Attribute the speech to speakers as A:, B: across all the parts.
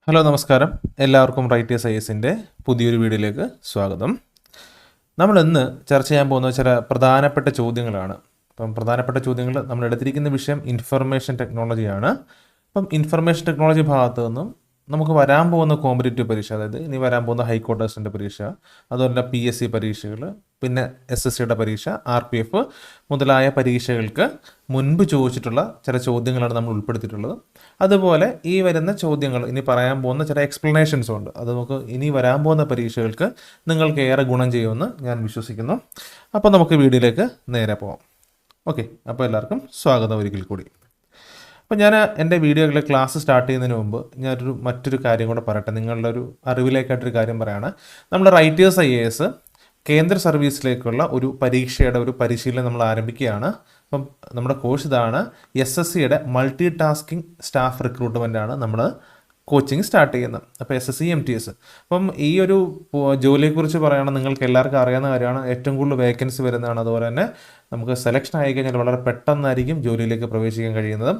A: Hello നമസ്കാരം, എല്ലാവർക്കും writers ഐഎസിൻ്റെ പുതിയൊരു വീഡിയോയിലേക്ക് സ്വാഗതം. നമ്മൾ ഇന്ന് ചർച്ച ചെയ്യാൻ പോകുന്ന ചില പ്രധാനപ്പെട്ട ചോദ്യങ്ങളാണ്. പ്രധാനപ്പെട്ട ചോദ്യങ്ങൾ നമ്മൾ എടുത്തിരിക്കുന്ന വിഷയം ഇൻഫർമേഷൻ ടെക്നോളജിയാണ്. ഇൻഫർമേഷൻ ടെക്നോളജി ഭാഗത്തു നിന്നും നമുക്ക് വരാൻ പോകുന്ന കോമ്പറ്റേറ്റീവ് പരീക്ഷ, അതായത് ഇനി വരാൻ പോകുന്ന ഹൈക്കോർട്ടേഴ്സിൻ്റെ പരീക്ഷ, അതുപോലെ PSC പരീക്ഷകൾ, പിന്നെ SSCയുടെ പരീക്ഷ, RPF മുതലായ പരീക്ഷകൾക്ക് മുൻപ് ചോദിച്ചിട്ടുള്ള ചില ചോദ്യങ്ങളാണ് നമ്മൾ ഉൾപ്പെടുത്തിയിട്ടുള്ളത്. അതുപോലെ ഈ വരുന്ന ചോദ്യങ്ങൾ ഇനി പറയാൻ പോകുന്ന ചില എക്സ്പ്ലനേഷൻസും ഉണ്ട്. അത് നമുക്ക് ഇനി വരാൻ പോകുന്ന പരീക്ഷകൾക്ക് നിങ്ങൾക്ക് ഏറെ ഗുണം ചെയ്യുമെന്ന് ഞാൻ വിശ്വസിക്കുന്നു. അപ്പോൾ നമുക്ക് വീഡിയോയിലേക്ക് നേരെ പോകാം. ഓക്കെ, അപ്പോൾ എല്ലാവർക്കും സ്വാഗതം ഒരിക്കൽ കൂടി. അപ്പോൾ ഞാൻ എൻ്റെ വീഡിയോകളിലെ ക്ലാസ് സ്റ്റാർട്ട് ചെയ്യുന്നതിന് മുമ്പ് മറ്റൊരു കാര്യം കൂടെ പറയട്ടെ. നിങ്ങളുടെ ഒരു അറിവിലേക്കായിട്ടൊരു കാര്യം പറയുകയാണ്. നമ്മൾ റൈറ്റേഴ്സ് IAS കേന്ദ്ര സർവീസിലേക്കുള്ള ഒരു പരീക്ഷയുടെ ഒരു പരിശീലനം നമ്മൾ ആരംഭിക്കുകയാണ്. നമ്മുടെ കോഴ്സ് ഇതാണ്. SSCയുടെ മൾട്ടി ടാസ്കിംഗ് സ്റ്റാഫ് റിക്രൂട്ട്മെൻ്റ് ആണ് നമ്മൾ കോച്ചിങ് സ്റ്റാർട്ട് ചെയ്യുന്നത്. അപ്പോൾ SSC MTS. ഈ ഒരു ജോലിയെക്കുറിച്ച് പറയുകയാണെങ്കിൽ നിങ്ങൾക്ക് എല്ലാവർക്കും അറിയാവുന്ന കാര്യമാണ്. ഏറ്റവും കൂടുതൽ വേക്കൻസി വരുന്നതാണ്. അതുപോലെ തന്നെ നമുക്ക് സെലക്ഷൻ ആയി കഴിഞ്ഞാൽ വളരെ പെട്ടെന്നായിരിക്കും ജോലിയിലേക്ക് പ്രവേശിക്കാൻ കഴിയുന്നത്.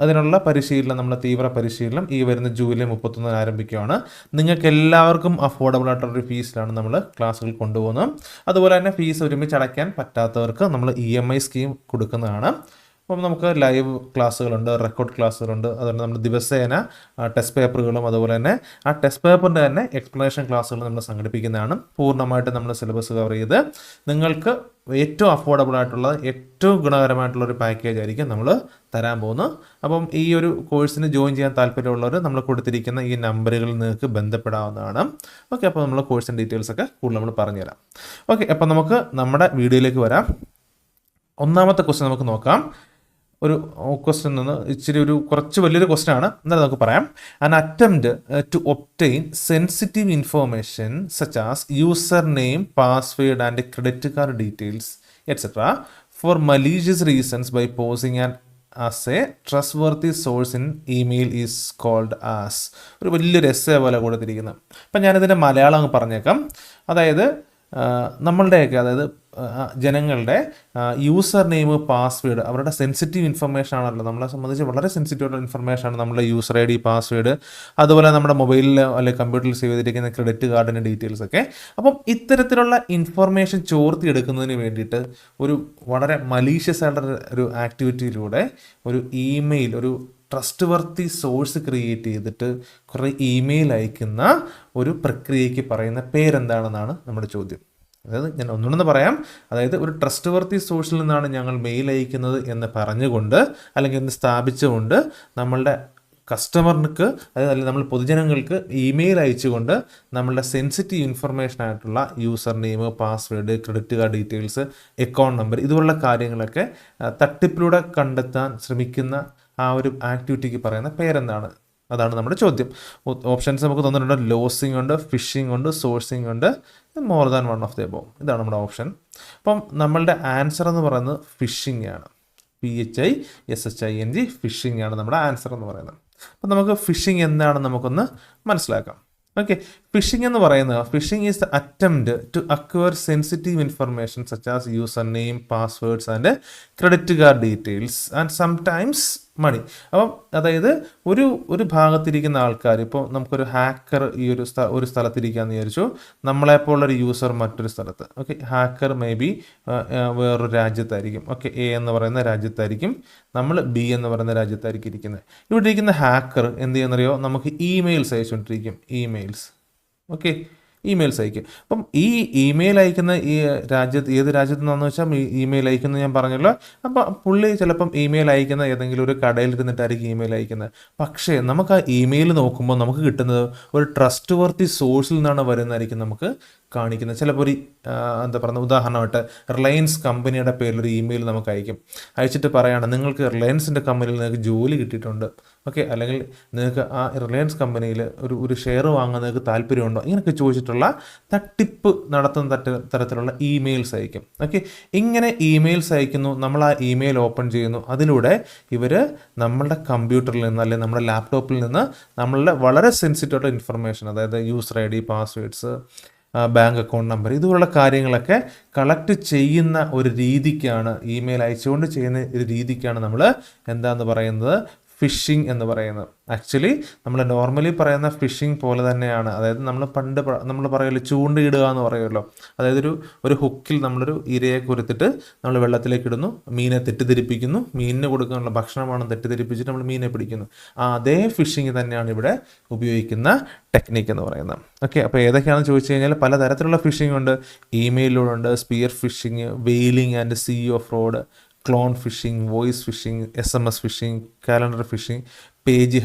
A: അതിനുള്ള പരിശീലനം, നമ്മുടെ തീവ്ര പരിശീലനം ഈ വരുന്ന ജൂലൈ 31 ആരംഭിക്കുകയാണ്. നിങ്ങൾക്ക് എല്ലാവർക്കും അഫോർഡബിൾ ആയിട്ടുള്ളൊരു ഫീസിലാണ് നമ്മൾ ക്ലാസ്സുകൾ കൊണ്ടുപോകുന്നത്. അതുപോലെ തന്നെ ഫീസ് ഒരുമിച്ച് അടയ്ക്കാൻ പറ്റാത്തവർക്ക് നമ്മൾ EMI സ്കീം കൊടുക്കുന്നതാണ്. നമുക്ക് ലൈവ് ക്ലാസ്സുകളുണ്ട്, റെക്കോർഡ് ക്ലാസ്സുകളുണ്ട്. അതുപോലെ നമ്മൾ ദിവസേന ടെസ്റ്റ് പേപ്പറുകളും അതുപോലെ തന്നെ ആ ടെസ്റ്റ് പേപ്പറിൻ്റെ തന്നെ എക്സ്പ്ലനേഷൻ ക്ലാസ്സുകൾ നമ്മൾ സംഘടിപ്പിക്കുന്നതാണ്. പൂർണ്ണമായിട്ട് നമ്മൾ സിലബസ് കവർ ചെയ്ത് നിങ്ങൾക്ക് ഏറ്റവും അഫോർഡബിൾ ആയിട്ടുള്ള, ഏറ്റവും ഗുണകരമായിട്ടുള്ള ഒരു പാക്കേജ് ആയിരിക്കും നമ്മൾ തരാൻ പോകുന്നത്. ഈ ഒരു കോഴ്സിന് ജോയിൻ ചെയ്യാൻ താല്പര്യമുള്ളവർ നമ്മൾ കൊടുത്തിരിക്കുന്ന ഈ നമ്പറുകളിൽ നിങ്ങൾക്ക് ബന്ധപ്പെടാവുന്നതാണ്. ഓക്കെ, അപ്പോൾ നമ്മൾ കോഴ്സിൻ്റെ ഡീറ്റെയിൽസൊക്കെ കൂടുതൽ നമ്മൾ പറഞ്ഞുതരാം. ഓക്കെ, അപ്പോൾ നമുക്ക് നമ്മുടെ വീഡിയോയിലേക്ക് വരാം. ഒന്നാമത്തെ ക്വസ്റ്റ്യൻ നമുക്ക് നോക്കാം. ഒരു ക്വസ്റ്റ്യൻ കുറച്ച് വലിയൊരു ക്വസ്റ്റ്യൻ ആണ്. എന്നാലും നമുക്ക് പറയാം. An attempt to obtain sensitive information such as user name, password and credit card details etcetera for malicious reasons by posing an as a trustworthy source in email is called as. ഒരു വലിയൊരു essay പോലെ കൊടുത്തിരിക്കുന്നത്. അപ്പം ഞാനിതിൻ്റെ മലയാളം അങ്ങ് പറഞ്ഞേക്കാം. അതായത് നമ്മളുടെയൊക്കെ, അതായത് ജനങ്ങളുടെ യൂസർ നെയിം, പാസ്വേഡ്, അവരുടെ സെൻസിറ്റീവ് ഇൻഫർമേഷൻ ആണല്ലോ. നമ്മളെ സംബന്ധിച്ച് വളരെ സെൻസിറ്റീവ് ആയിട്ടുള്ള ഇൻഫർമേഷൻ ആണ് നമ്മുടെ യൂസർ ID, പാസ്വേഡ്, അതുപോലെ നമ്മുടെ മൊബൈലിൽ അല്ലെങ്കിൽ കമ്പ്യൂട്ടറിൽ സേവ് ചെയ്തിരിക്കുന്ന ക്രെഡിറ്റ് കാർഡിൻ്റെ ഡീറ്റെയിൽസ് ഒക്കെ. ഇത്തരത്തിലുള്ള ഇൻഫർമേഷൻ ചോർത്തിയെടുക്കുന്നതിന് വേണ്ടിയിട്ട് ഒരു വളരെ മലീഷ്യസ് ആയിട്ടുള്ള ഒരു ആക്ടിവിറ്റിയിലൂടെ ഒരു ഇമെയിൽ, ഒരു ട്രസ്റ്റ് വർത്തി സോഴ്സ് ക്രിയേറ്റ് ചെയ്തിട്ട് കുറേ ഇമെയിൽ അയക്കുന്ന ഒരു പ്രക്രിയയ്ക്ക് പറയുന്ന പേരെന്താണെന്നാണ് നമ്മുടെ ചോദ്യം. അതായത് ഞാൻ ഒന്നുകൂടെ പറയാം. അതായത് ഒരു ട്രസ്റ്റ് വർത്തി സോഴ്സിൽ നിന്നാണ് ഞങ്ങൾ മെയിൽ അയക്കുന്നത് എന്ന് പറഞ്ഞുകൊണ്ട്, അല്ലെങ്കിൽ എന്ന് സ്ഥാപിച്ചുകൊണ്ട് നമ്മളുടെ കസ്റ്റമർക്ക്, അതായത് നമ്മൾ പൊതുജനങ്ങൾക്ക് ഇമെയിൽ അയച്ചുകൊണ്ട് നമ്മളുടെ സെൻസിറ്റീവ് ഇൻഫർമേഷൻ ആയിട്ടുള്ള user name, password, credit card details, account number, ഇതുപോലുള്ള കാര്യങ്ങളൊക്കെ തട്ടിപ്പിലൂടെ കണ്ടെത്താൻ ശ്രമിക്കുന്ന ആ ഒരു ആക്ടിവിറ്റിക്ക് പറയുന്ന പേരെന്താണ്? അതാണ് നമ്മുടെ ചോദ്യം. ഓപ്ഷൻസ് നമുക്ക് തന്നിട്ടുണ്ട്. ലോസിംഗ് ഉണ്ട്, ഫിഷിംഗ് ഉണ്ട്, സോഴ്സിംഗ് ഉണ്ട്, more than one of the above. ഇതാണ് നമ്മുടെ ഓപ്ഷൻ. നമ്മളുടെ ആൻസർ എന്ന് പറയുന്നത് ഫിഷിംഗ് ആണ്. PHISHING, ഫിഷിംഗ് ആണ് നമ്മുടെ ആൻസർ എന്ന് പറയുന്നത്. നമുക്ക് ഫിഷിംഗ് എന്താണെന്ന് നമുക്കൊന്ന് മനസ്സിലാക്കാം. ഓക്കെ, ഫിഷിംഗ് എന്ന് പറയുന്നത്, phishing is the attempt to acquire sensitive information such as user name, passwords and credit card details and sometimes money. അതായത് ഒരു ഭാഗത്തിരിക്കുന്ന ആൾക്കാർ, ഇപ്പോൾ നമുക്കൊരു ഹാക്കർ ഈ ഒരു സ്ഥലത്തിരിക്കാന്ന് വിചാരിച്ചു, നമ്മളെപ്പോലുള്ളൊരു യൂസർ മറ്റൊരു സ്ഥലത്ത്. ഓക്കെ, ഹാക്കർ മേ ബി വേറൊരു രാജ്യത്തായിരിക്കും. ഓക്കെ, A എന്ന് പറയുന്ന രാജ്യത്തായിരിക്കും, നമ്മൾ B എന്ന് പറയുന്ന രാജ്യത്തായിരിക്കും ഇരിക്കുന്നത്. ഇവിടെ ഇരിക്കുന്ന ഹാക്കർ എന്ത് ചെയ്യുന്നറിയോ? നമുക്ക് ഇമെയിൽസ് അയച്ചുകൊണ്ടിരിക്കും. ഓക്കെ, ഇമെയിൽസ് അയക്കും. ഈ ഇമെയിൽ അയക്കുന്ന ഈ ഏത് രാജ്യത്തു നിന്നാണെന്ന് വെച്ചാൽ ഇമെയിൽ അയക്കുന്നത് ഞാൻ പറഞ്ഞല്ലോ. പുള്ളി ചിലപ്പം ഇമെയിൽ അയക്കുന്ന ഏതെങ്കിലും ഒരു കടയിൽ ഇരുന്നിട്ടായിരിക്കും ഇമെയിൽ അയക്കുന്നത്. പക്ഷേ നമുക്ക് ആ ഇമെയിൽ നോക്കുമ്പോൾ നമുക്ക് കിട്ടുന്നത് ഒരു ട്രസ്റ്റ് വർത്തി സോഴ്സിൽ നിന്നാണ് വരുന്നതായിരിക്കും നമുക്ക് കാണിക്കുന്നത്. ചിലപ്പോൾ ഒരു ഉദാഹരണമായിട്ട് റിലയൻസ് കമ്പനിയുടെ പേരിലൊരു ഇമെയിൽ നമുക്ക് അയച്ചിട്ട് പറയുകയാണ്, നിങ്ങൾക്ക് റിലയൻസിൻ്റെ കമ്പനിയിൽ നിങ്ങൾക്ക് ജോലി കിട്ടിയിട്ടുണ്ട്. ഓക്കെ, അല്ലെങ്കിൽ നിങ്ങൾക്ക് ആ റിലയൻസ് കമ്പനിയിൽ ഒരു ഷെയർ വാങ്ങാൻ നിങ്ങൾക്ക് താല്പര്യമുണ്ടോ? ഇങ്ങനെയൊക്കെ ചോദിച്ചിട്ടുള്ള തട്ടിപ്പ് നടത്തുന്ന തരത്തിലുള്ള ഇമെയിൽസ് അയക്കും. ഓക്കെ, ഇങ്ങനെ ഇമെയിൽസ് അയക്കുന്നു. നമ്മൾ ആ ഇമെയിൽ ഓപ്പൺ ചെയ്യുന്നു. അതിലൂടെ ഇവർ നമ്മളുടെ കമ്പ്യൂട്ടറിൽ നിന്ന്, അല്ലെങ്കിൽ നമ്മുടെ ലാപ്ടോപ്പിൽ നിന്ന് നമ്മളുടെ വളരെ സെൻസിറ്റീവ് ആയിട്ടുള്ള ഇൻഫർമേഷൻ, അതായത് user ID, passwords, bank account number, ഇതുപോലുള്ള കാര്യങ്ങളൊക്കെ കളക്ട് ചെയ്യുന്ന ഒരു രീതിക്കാണ്, ഇമെയിൽ അയച്ചുകൊണ്ട് ചെയ്യുന്ന ഒരു രീതിക്കാണ് നമ്മൾ എന്താന്ന് പറയുന്നത് ഫിഷിംഗ് എന്ന് പറയുന്നത്. ആക്ച്വലി നമ്മൾ നോർമലി പറയുന്ന ഫിഷിംഗ് പോലെ തന്നെയാണ്. അതായത് നമ്മൾ പറയല്ലോ ചൂണ്ടയിടുക എന്ന് പറയുമല്ലോ. അതായത് ഒരു ഹുക്കിൽ നമ്മളൊരു ഇരയെ കുരുത്തിട്ട് നമ്മൾ വെള്ളത്തിലേക്ക് ഇടുന്നു, മീനെ തെറ്റിദ്ധരിപ്പിക്കുന്നു, മീനിന് കൊടുക്കാനുള്ള ഭക്ഷണമാണ് തെറ്റിദ്ധരിപ്പിച്ചിട്ട് നമ്മൾ മീനെ പിടിക്കുന്നു. അതേ ഫിഷിംഗ് തന്നെയാണ് ഇവിടെ ഉപയോഗിക്കുന്ന ടെക്നിക്ക് എന്ന് പറയുന്നത്. ഓക്കെ, അപ്പോൾ ഏതൊക്കെയാണെന്ന് ചോദിച്ചു കഴിഞ്ഞാൽ പലതരത്തിലുള്ള ഫിഷിംഗ് ഉണ്ട്. ഇമെയിലൂടെ ഉണ്ട്, spear phishing, whaling and CEO fraud, clone phishing, voice phishing, SMS phishing, calendar phishing, page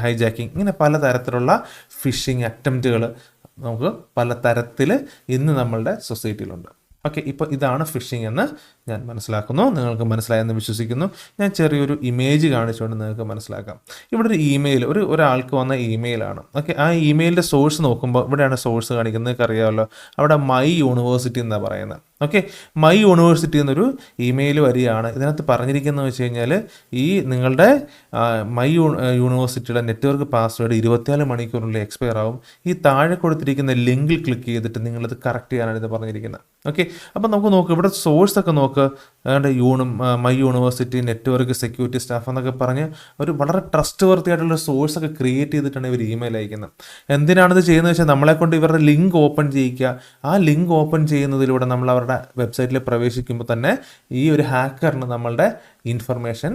A: hijacking, ഇങ്ങനെ പലതരത്തിലുള്ള ഫിഷിംഗ് അറ്റംപ്റ്റുകൾ നമുക്ക് പല തരത്തിൽ ഇന്ന് നമ്മളുടെ സൊസൈറ്റിയിലുണ്ട്. ഓക്കെ, ഇപ്പോൾ ഇതാണ് ഫിഷിംഗ് എന്ന് ഞാൻ മനസ്സിലാക്കുന്നു. നിങ്ങൾക്ക് മനസ്സിലായെന്ന് വിശ്വസിക്കുന്നു. ഞാൻ ചെറിയൊരു ഇമേജ് കാണിച്ചുകൊണ്ട് നിങ്ങൾക്ക് മനസ്സിലാക്കാം. ഇവിടെ ഒരു ഇമെയിൽ, ഒരാൾക്ക് വന്ന ഇമെയിലാണ്. ഓക്കെ, ആ ഇമെയിലിൻ്റെ സോഴ്സ് നോക്കുമ്പോൾ ഇവിടെയാണ് സോഴ്സ് കാണിക്കുന്നത്. നിങ്ങൾക്ക് അറിയാമല്ലോ, അവിടെ മൈ യൂണിവേഴ്സിറ്റി എന്നാണ് പറയുന്നത്. ഓക്കെ, മൈ യൂണിവേഴ്സിറ്റി എന്നൊരു ഇമെയിൽ വരികയാണ്. ഇതിനകത്ത് പറഞ്ഞിരിക്കുന്നത് വെച്ച് കഴിഞ്ഞാൽ ഈ നിങ്ങളുടെ മൈ യൂണിവേഴ്സിറ്റിയുടെ നെറ്റ്വർക്ക് പാസ്വേഡ് 24 മണിക്കൂറിനുള്ളിൽ എക്സ്പയർ ആവും. ഈ താഴെ കൊടുത്തിരിക്കുന്ന ലിങ്കിൽ ക്ലിക്ക് ചെയ്തിട്ട് നിങ്ങളിത് കറക്റ്റ് ചെയ്യാനാണ് ഇത് പറഞ്ഞിരിക്കുന്നത്. ഓക്കെ, അപ്പോൾ നമുക്ക് നോക്കുക, ഇവിടെ സോഴ്സൊക്കെ നോക്കുക. My university network security staff എന്നൊക്കെ പറഞ്ഞ് ഒരു വളരെ ട്രസ്റ്റ് വർത്തി ആയിട്ടുള്ള സോഴ്സൊക്കെ ക്രിയേറ്റ് ചെയ്തിട്ടാണ് ഇവർ ഇമെയിൽ അയക്കുന്നത്. എന്തിനാണിത് ചെയ്യുന്നത് വെച്ചാൽ നമ്മളെ കൊണ്ട് ഇവരുടെ ലിങ്ക് ഓപ്പൺ ചെയ്യിക്കുക. ആ ലിങ്ക് ഓപ്പൺ ചെയ്യുന്നതിലൂടെ നമ്മൾ അവരുടെ വെബ്സൈറ്റിൽ പ്രവേശിക്കുമ്പോൾ തന്നെ ഈ ഒരു ഹാക്കറിന് നമ്മളുടെ ഇൻഫർമേഷൻ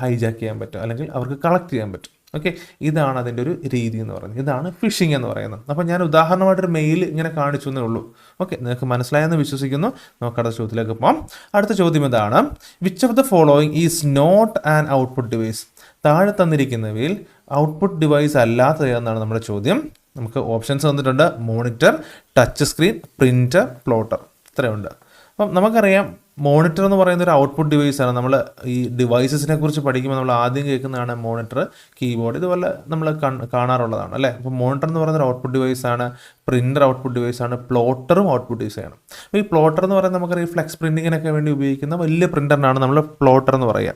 A: ഹൈജാക്ക് ചെയ്യാൻ പറ്റും, അല്ലെങ്കിൽ അവർക്ക് കളക്ട് ചെയ്യാൻ പറ്റും. ഓക്കെ, ഇതാണ് അതിൻ്റെ ഒരു രീതി എന്ന് പറയുന്നത്. ഇതാണ് ഫിഷിംഗ് എന്ന് പറയുന്നത്. അപ്പോൾ ഞാൻ ഉദാഹരണമായിട്ടൊരു മെയിൽ ഇങ്ങനെ കാണിച്ചു എന്നേ ഉള്ളൂ. ഓക്കെ, നിങ്ങൾക്ക് മനസ്സിലായെന്ന് വിശ്വസിക്കുന്നു. നമുക്ക് അടുത്ത ചോദ്യത്തിലേക്ക് പോകാം. അടുത്ത ചോദ്യം ഇതാണ്: which of the following is not an output device? താഴെ തന്നിരിക്കുന്നവയിൽ ഔട്ട്പുട്ട് ഡിവൈസ് അല്ലാത്തത് എന്നാണ് നമ്മുടെ ചോദ്യം. നമുക്ക് ഓപ്ഷൻസ് തന്നിട്ടുണ്ട്: monitor, touch screen, printer, plotter. ഇത്രയുണ്ട്. അപ്പം നമുക്കറിയാം മോണിറ്റർ എന്ന് പറയുന്ന ഒരു ഔട്ട്പുട്ട് ഡിവൈസാണ്. നമ്മൾ ഈ ഡിവൈസസിനെ കുറിച്ച് പഠിക്കുമ്പോൾ നമ്മൾ ആദ്യം കേൾക്കുന്നതാണ് മോണിറ്റർ, കീബോർഡ്, ഇതുപോലെ നമ്മൾ കാണാറുള്ളതാണ് അല്ലേ. അപ്പോൾ മോണിറ്റർ എന്ന് പറയുന്ന ഒരു ഔട്ട്പുട്ട് ഡിവൈസാണ്. പ്രിൻ്റർ ഔട്ട്പുട്ട് ഡിവൈസാണ്. പ്ലോട്ടറും ഔട്ട്പുട്ട് ഡിവൈസാണ്. അപ്പോൾ ഈ പ്ലോട്ടർ എന്ന് പറയുന്നത് നമുക്കറിയാം ഫ്ലെക്സ് പ്രിൻറ്റിങ്ങിനൊക്കെ വേണ്ടി ഉപയോഗിക്കുന്ന വലിയ പ്രിൻ്ററിനാണ് നമ്മൾ പ്ലോട്ടർ എന്ന് പറയുക.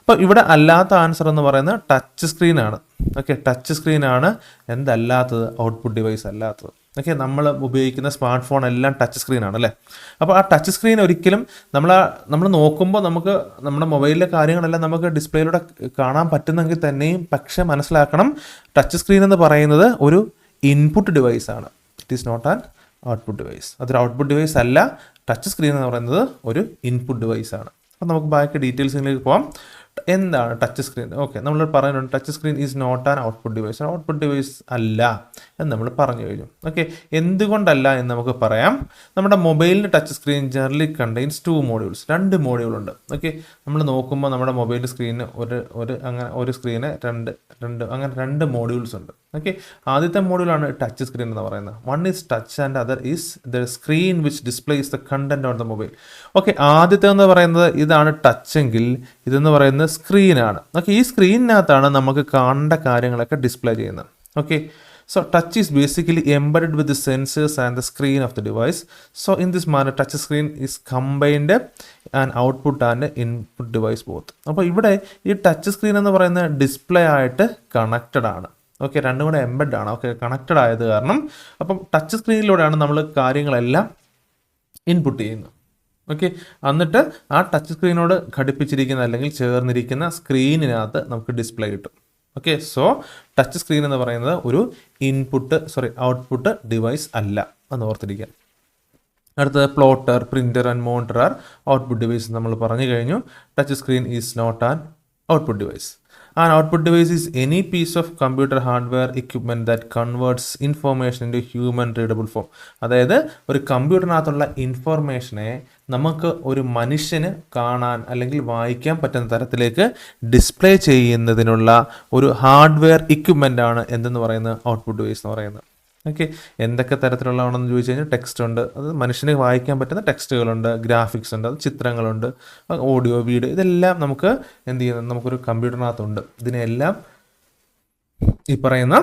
A: അപ്പോൾ ഇവിടെ അല്ലാത്ത ആൻസർ എന്ന് പറയുന്നത് ടച്ച് സ്ക്രീനാണ്. ഓക്കെ, ടച്ച് സ്ക്രീനാണ് എന്തല്ലാത്തത്, ഔട്ട്പുട്ട് ഡിവൈസ് അല്ലാത്തത്. ഓക്കെ, നമ്മൾ ഉപയോഗിക്കുന്ന സ്മാർട്ട് ഫോൺ എല്ലാം ടച്ച് സ്ക്രീനാണ് അല്ലേ. അപ്പോൾ ആ ടച്ച് സ്ക്രീൻ ഒരിക്കലും നമ്മൾ നോക്കുമ്പോൾ നമുക്ക് നമ്മുടെ മൊബൈലിലെ കാര്യങ്ങളെല്ലാം നമുക്ക് ഡിസ്പ്ലേയിലൂടെ കാണാൻ പറ്റുന്നെങ്കിൽ തന്നെയും പക്ഷേ മനസ്സിലാക്കണം, ടച്ച് സ്ക്രീൻ എന്ന് പറയുന്നത് ഒരു ഇൻപുട്ട് ഡിവൈസാണ്. It is not an output device. അതൊരു ഔട്ട്പുട്ട് ഡിവൈസ് അല്ല. ടച്ച് സ്ക്രീൻ എന്ന് പറയുന്നത് ഒരു ഇൻപുട്ട് ഡിവൈസാണ്. അപ്പോൾ നമുക്ക് ബാക്കി ഡീറ്റെയിൽസിലേക്ക് പോകാം. എന്താണ് ടച്ച് സ്ക്രീൻ? ഓക്കെ, നമ്മൾ പറയുന്നുണ്ട് touch screen is not an output device. Output device അല്ല എന്ന് നമ്മൾ പറഞ്ഞു കഴിഞ്ഞു. ഓക്കെ, എന്തുകൊണ്ടല്ല എന്ന് നമുക്ക് പറയാം. നമ്മുടെ മൊബൈലിൻ്റെ touch screen generally contains 2 modules. 2 മോഡ്യൂളുണ്ട്. ഓക്കെ, നമ്മൾ നോക്കുമ്പോൾ നമ്മുടെ മൊബൈൽ സ്ക്രീനിന് ഒരു സ്ക്രീന് അങ്ങനെ 2 മോഡ്യൂൾസ് ഉണ്ട്. ഓക്കെ, ആദ്യത്തെ മോഡ്യൂളാണ് ടച്ച് സ്ക്രീൻ എന്ന് പറയുന്നത്. One is touch and other is the screen which displays the content on the mobile. Okay, ആദ്യത്തെ എന്ന് പറയുന്നത് ഇതാണ് ടച്ച് എങ്കിൽ ഇതെന്ന് പറയുന്നത് സ്ക്രീനാണ്. ഓക്കെ, ഈ സ്ക്രീനിനകത്താണ് നമുക്ക് കാണേണ്ട കാര്യങ്ങളൊക്കെ ഡിസ്പ്ലേ ചെയ്യുന്നത്. Okay, so touch is basically embedded with the sensors and the screen of the device. So in this manner touch screen is combined an output and input device both. അപ്പോൾ ഇവിടെ ഈ touch screen എന്ന് പറയുന്ന display ആയിട്ട് connected ആണ്. Okay, രണ്ടും കൂടെ embed ആണ്. ഓക്കെ, കണക്റ്റഡ് ആയത് കാരണം അപ്പം ടച്ച് സ്ക്രീനിലൂടെയാണ് നമ്മൾ കാര്യങ്ങളെല്ലാം ഇൻപുട്ട് ചെയ്യുന്നത്. ഓക്കെ, എന്നിട്ട് ആ ടച്ച് സ്ക്രീനോട് ഘടിപ്പിച്ചിരിക്കുന്ന അല്ലെങ്കിൽ ചേർന്നിരിക്കുന്ന സ്ക്രീനിനകത്ത് നമുക്ക് ഡിസ്പ്ലേ കിട്ടും. ഓക്കെ, സോ ടച്ച് സ്ക്രീൻ എന്ന് പറയുന്നത് ഒരു ഔട്ട്പുട്ട് ഡിവൈസ് അല്ല എന്ന് ഓർത്തിരിക്കുക. അടുത്തത് plotter, printer and monitor are output device നമ്മൾ പറഞ്ഞു കഴിഞ്ഞു. Touch screen is not an output device. An output device is any piece of computer hardware equipment that converts information into human readable form. അതായത് ഒരു കമ്പ്യൂട്ടറിനകത്തുള്ള ഇൻഫോർമേഷനെ നമുക്ക് ഒരു മനുഷ്യന് കാണാൻ അല്ലെങ്കിൽ വായിക്കാൻ പറ്റുന്ന തരത്തിലേക്ക് ഡിസ്പ്ലേ ചെയ്യുന്നതിനുള്ള ഒരു ഹാർഡ്വെയർ ഇക്വിപ്മെൻ്റ് ആണ് എന്തെന്ന് പറയുന്നത് ഔട്ട്പുട്ട് ഡിവൈസ് എന്ന് പറയുന്നത്. ഓക്കെ, എന്തൊക്കെ തരത്തിലുള്ളതാണെന്ന് ചോദിച്ചു കഴിഞ്ഞാൽ ടെക്സ്റ്റ് ഉണ്ട്, അത് മനുഷ്യന് വായിക്കാൻ പറ്റുന്ന ടെക്സ്റ്റുകളുണ്ട്, ഗ്രാഫിക്സ് ഉണ്ട്, അത് ചിത്രങ്ങളുണ്ട്, ഓഡിയോ, വീഡിയോ, ഇതെല്ലാം നമുക്ക് എന്ത് ചെയ്യുന്നത് നമുക്കൊരു കമ്പ്യൂട്ടറിനകത്തുണ്ട്. ഇതിനെല്ലാം ഈ പറയുന്ന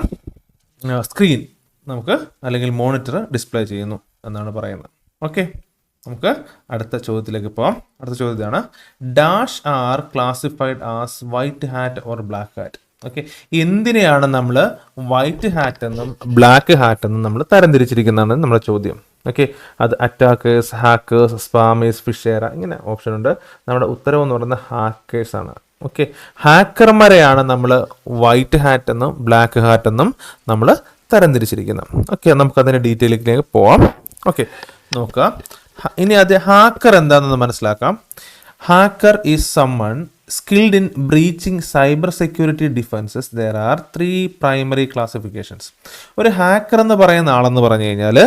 A: സ്ക്രീൻ നമുക്ക് അല്ലെങ്കിൽ മോണിറ്റർ ഡിസ്പ്ലേ ചെയ്യുന്നു എന്നാണ് പറയുന്നത്. ഓക്കെ, നമുക്ക് അടുത്ത ചോദ്യത്തിലേക്ക് പോകാം. അടുത്ത ചോദ്യം ഇതാണ്: dash are classified as white hat or black hat? Okay, എന്തിനെയാണ് നമ്മൾ വൈറ്റ് ഹാറ്റ് എന്നും ബ്ലാക്ക് ഹാറ്റ് എന്നും നമ്മൾ തരംതിരിച്ചിരിക്കുന്നതാണ് നമ്മുടെ ചോദ്യം. ഓക്കെ, അത് അറ്റാക്കേഴ്സ്, ഹാക്കേഴ്സ്, സ്പാമേഴ്സ്, ഫിഷേറ, ഇങ്ങനെ ഓപ്ഷൻ ഉണ്ട്. നമ്മുടെ ഉത്തരവ് എന്ന് പറയുന്നത് ഹാക്കേഴ്സാണ്. ഓക്കെ, ഹാക്കർമാരെയാണ് നമ്മൾ വൈറ്റ് ഹാറ്റ് എന്നും ബ്ലാക്ക് ഹാറ്റ് എന്നും നമ്മൾ തരംതിരിച്ചിരിക്കുന്നത്. ഓക്കെ, നമുക്കതിൻ്റെ ഡീറ്റെയിലേക്ക് പോവാം. ഓക്കെ, നോക്കുക. ഇനി ആദ്യം ഹാക്കർ എന്താണെന്ന് മനസ്സിലാക്കാം. Hacker is someone skilled in breaching cyber security defenses. There are 3 primary classifications. ഒരു ഹാക്കർ എന്ന് പറയുന്ന ആളെന്ന് പറഞ്ഞു കഴിഞ്ഞാൽ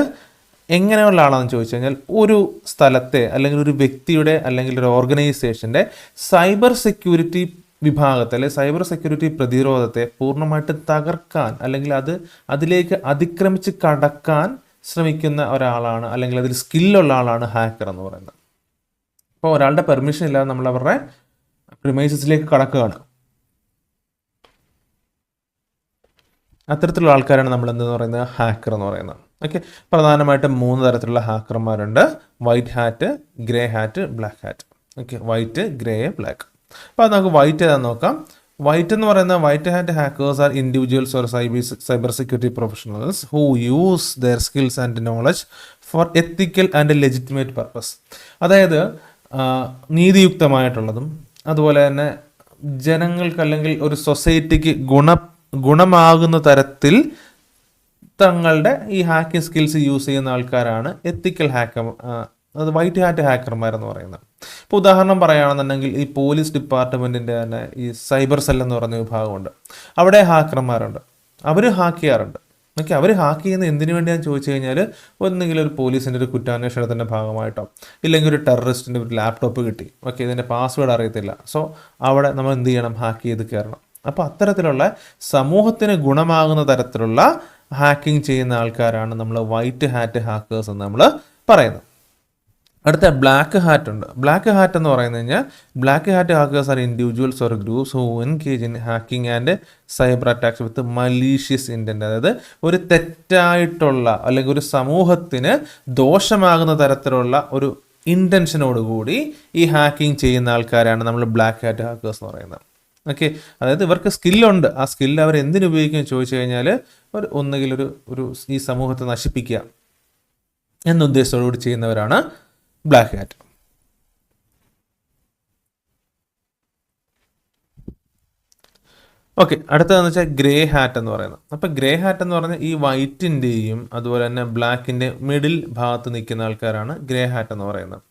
A: എങ്ങനെയുള്ള ആളാണെന്ന് ചോദിച്ചു കഴിഞ്ഞാൽ ഒരു സ്ഥലത്തെ അല്ലെങ്കിൽ ഒരു വ്യക്തിയുടെ അല്ലെങ്കിൽ ഒരു ഓർഗനൈസേഷൻ്റെ സൈബർ സെക്യൂരിറ്റി വിഭാഗത്തെ അല്ലെങ്കിൽ സൈബർ സെക്യൂരിറ്റി പ്രതിരോധത്തെ പൂർണ്ണമായിട്ട് തകർക്കാൻ അല്ലെങ്കിൽ അതിലേക്ക് അതിക്രമിച്ച് കടക്കാൻ ശ്രമിക്കുന്ന ഒരാളാണ്, അല്ലെങ്കിൽ അതിൽ സ്കില്ലുള്ള ആളാണ് ഹാക്കർ എന്ന് പറയുന്നത്. അപ്പോൾ ഒരാളുടെ പെർമിഷൻ ഇല്ലാതെ നമ്മൾ അവരുടെ പ്രിമൈസസിലേക്ക് കടക്കുകയാണ്. അത്തരത്തിലുള്ള ആൾക്കാരാണ് നമ്മൾ എന്തെന്ന് പറയുന്നത് ഹാക്കർ എന്ന് പറയുന്നത്. ഓക്കെ, പ്രധാനമായിട്ടും 3 തരത്തിലുള്ള ഹാക്കർമാരുണ്ട്: white hat, grey hat, black hat. Okay, white, grey, black. അപ്പോൾ അത് നമുക്ക് വൈറ്റ് ഏതാണെന്ന് നോക്കാം. വൈറ്റ് എന്ന് പറയുന്ന white hat hackers are individuals or cyber security professionals who use their skills and knowledge for ethical and legitimate purpose. അതായത് നീതിയുക്തമായിട്ടുള്ളതും അതുപോലെ തന്നെ ജനങ്ങൾക്ക് അല്ലെങ്കിൽ ഒരു സൊസൈറ്റിക്ക് ഗുണമാകുന്ന തരത്തിൽ തങ്ങളുടെ ഈ ഹാക്കിംഗ് സ്കിൽസ് യൂസ് ചെയ്യുന്ന ആൾക്കാരാണ് എത്തിക്കൽ ഹാക്കർ, അത് വൈറ്റ് ഹാറ്റ് ഹാക്കർമാരെന്ന് പറയുന്നത്. ഇപ്പോൾ ഉദാഹരണം പറയുകയാണെന്നുണ്ടെങ്കിൽ ഈ പോലീസ് ഡിപ്പാർട്ട്മെൻറ്റിൻ്റെ തന്നെ ഈ സൈബർ സെൽ എന്ന് പറഞ്ഞ വിഭാഗമുണ്ട്. അവിടെ ഹാക്കർമാരുണ്ട്, അവർ ഹാക്ക് ചെയ്യാറുണ്ട്. ഓക്കെ, അവർ ഹാക്ക് ചെയ്യുന്നത് എന്തിനു വേണ്ടിയാണെന്ന് ചോദിച്ചു കഴിഞ്ഞാൽ ഒന്നെങ്കിലും ഒരു പോലീസിൻ്റെ ഒരു കുറ്റാന്വേഷണത്തിൻ്റെ ഭാഗമായിട്ടോ, ഇല്ലെങ്കിൽ ഒരു ടെററിസ്റ്റിൻ്റെ ഒരു ലാപ്ടോപ്പ് കിട്ടി, ഓക്കെ, ഇതിൻ്റെ പാസ്വേഡ് അറിയത്തില്ല, സോ അവിടെ നമ്മൾ എന്ത് ചെയ്യണം, ഹാക്ക് ചെയ്ത് കയറണം. അപ്പോൾ അത്തരത്തിലുള്ള സമൂഹത്തിന് ഗുണമാകുന്ന തരത്തിലുള്ള ഹാക്കിംഗ് ചെയ്യുന്ന ആൾക്കാരാണ് നമ്മൾ വൈറ്റ് ഹാറ്റ് ഹാക്കേഴ്സ് എന്ന് നമ്മൾ പറയുന്നത്. അടുത്ത ബ്ലാക്ക് ഹാറ്റ് ഉണ്ട്. ബ്ലാക്ക് ഹാറ്റ് എന്ന് പറയുന്നത് കഴിഞ്ഞാൽ black hat hackers are individuals or groups who engage in hacking and cyber attacks with malicious intent. അതായത് ഒരു തെറ്റായിട്ടുള്ള അല്ലെങ്കിൽ ഒരു സമൂഹത്തിന് ദോഷമാകുന്ന തരത്തിലുള്ള ഒരു ഇൻറ്റൻഷനോടുകൂടി ഈ ഹാക്കിംഗ് ചെയ്യുന്ന ആൾക്കാരാണ് നമ്മൾ ബ്ലാക്ക് ഹാറ്റ് ഹാക്കേഴ്സ് എന്ന് പറയുന്നത്. ഓക്കെ, അതായത് ഇവർക്ക് സ്കില്ലുണ്ട്, ആ സ്കില്ല് അവർ എന്തിനുപയോഗിക്കും ചോദിച്ചു കഴിഞ്ഞാൽ ഒന്നുകിൽ ഒരു ഈ സമൂഹത്തെ നശിപ്പിക്കുക എന്ന ഉദ്ദേശത്തോടുകൂടി ചെയ്യുന്നവരാണ് ബ്ലാക്ക് ഹാറ്റ്. ഓക്കെ, അടുത്തതെന്ന് വെച്ചാൽ ഗ്രേ ഹാറ്റ് എന്ന് പറയുന്നത്. അപ്പോൾ ഗ്രേ ഹാറ്റ് എന്ന് പറഞ്ഞാൽ ഈ വൈറ്റിൻ്റെയും അതുപോലെ തന്നെ ബ്ലാക്കിൻ്റെ മിഡിൽ ഭാഗത്ത് നിൽക്കുന്ന ആൾക്കാരാണ് ഗ്രേ ഹാറ്റ് എന്ന് പറയുന്നത്.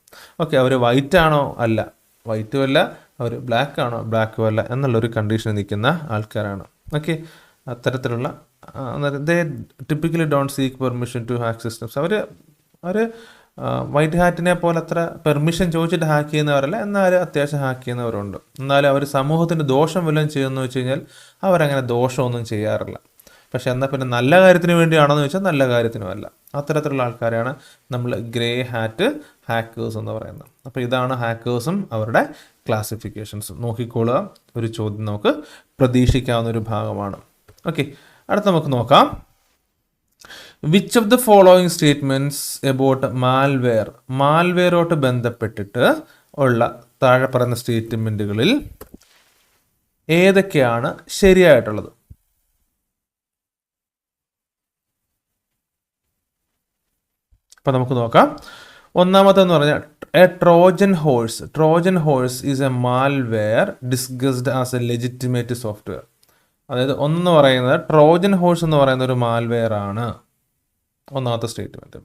A: ഓക്കെ, അവർ വൈറ്റ് ആണോ? അല്ല, വൈറ്റും അല്ല. അവർ ബ്ലാക്ക് ആണോ? ബ്ലാക്കും അല്ല എന്നുള്ളൊരു കണ്ടീഷനിൽ നിൽക്കുന്ന ആൾക്കാരാണ്. ഓക്കെ, അത്തരത്തിലുള്ള they typically don't seek permission to hack systems. അവർ വൈറ്റ് ഹാറ്റിനെ പോലെ അത്ര പെർമിഷൻ ചോദിച്ചിട്ട് ഹാക്ക് ചെയ്യുന്നവരല്ല, എന്നാലും അത്യാവശ്യം ഹാക്ക് ചെയ്യുന്നവരുണ്ട്. എന്നാലും അവർ സമൂഹത്തിന് ദോഷം വല്ലതും ചെയ്യുമെന്ന് വെച്ച് കഴിഞ്ഞാൽ അവരങ്ങനെ ദോഷമൊന്നും ചെയ്യാറില്ല. പക്ഷെ എന്നാൽ പിന്നെ നല്ല കാര്യത്തിന് വേണ്ടിയാണെന്ന് ചോദിച്ചാൽ നല്ല കാര്യത്തിനുമല്ല. അത്തരത്തിലുള്ള ആൾക്കാരെയാണ് നമ്മൾ ഗ്രേ ഹാറ്റ് ഹാക്കേഴ്സ് എന്ന് പറയുന്നത്. അപ്പോൾ ഇതാണ് ഹാക്കേഴ്സും അവരുടെ ക്ലാസിഫിക്കേഷൻസും. നോക്കിക്കോളുക, ഒരു ചോദ്യം നമുക്ക് പ്രതീക്ഷിക്കാവുന്ന ഒരു ഭാഗമാണ്. ഓക്കെ, അടുത്ത നമുക്ക് നോക്കാം. Which of the following statements about മാൽവെയറോട്ട് ബന്ധപ്പെട്ടിട്ട് ഉള്ള താഴെ പറയുന്ന സ്റ്റേറ്റ്മെൻറ്റുകളിൽ ഏതൊക്കെയാണ് ശരിയായിട്ടുള്ളത്? അപ്പം നമുക്ക് നോക്കാം. ഒന്നാമത്തെന്ന് പറഞ്ഞാൽ a Trojan horse is a malware disguised as a legitimate software. അതായത് ഒന്ന് പറയുന്നത് ട്രോജൻ ഹോഴ്സ് എന്ന് പറയുന്ന ഒരു മാൽവെയർ ആണ്, ഒന്നാമത്തെ സ്റ്റേറ്റ്മെൻറ്റ്.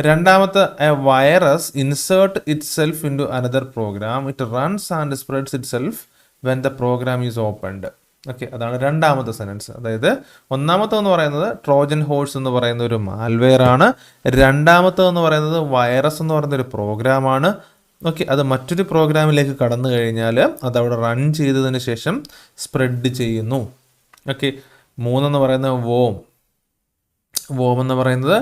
A: രണ്ടാമത്തെ, a virus insert itself into another program, it runs and spreads itself when the program is opened. Okay, അതാണ് രണ്ടാമത്തെ സെൻറ്റൻസ്. അതായത് ഒന്നാമത്തെന്ന് പറയുന്നത് ട്രോജൻ ഹോഴ്സ് എന്ന് പറയുന്ന ഒരു മാൽവെയർ ആണ്. രണ്ടാമത്തെന്ന് പറയുന്നത് വൈറസ് എന്ന് പറയുന്ന ഒരു പ്രോഗ്രാമാണ്. ഓക്കെ, അത് മറ്റൊരു പ്രോഗ്രാമിലേക്ക് കടന്നു കഴിഞ്ഞാൽ അതവിടെ റൺ ചെയ്തതിന് ശേഷം സ്പ്രെഡ് ചെയ്യുന്നു. ഓക്കെ, മൂന്നെന്ന് പറയുന്നത് വോം എന്ന് പറയുന്നത്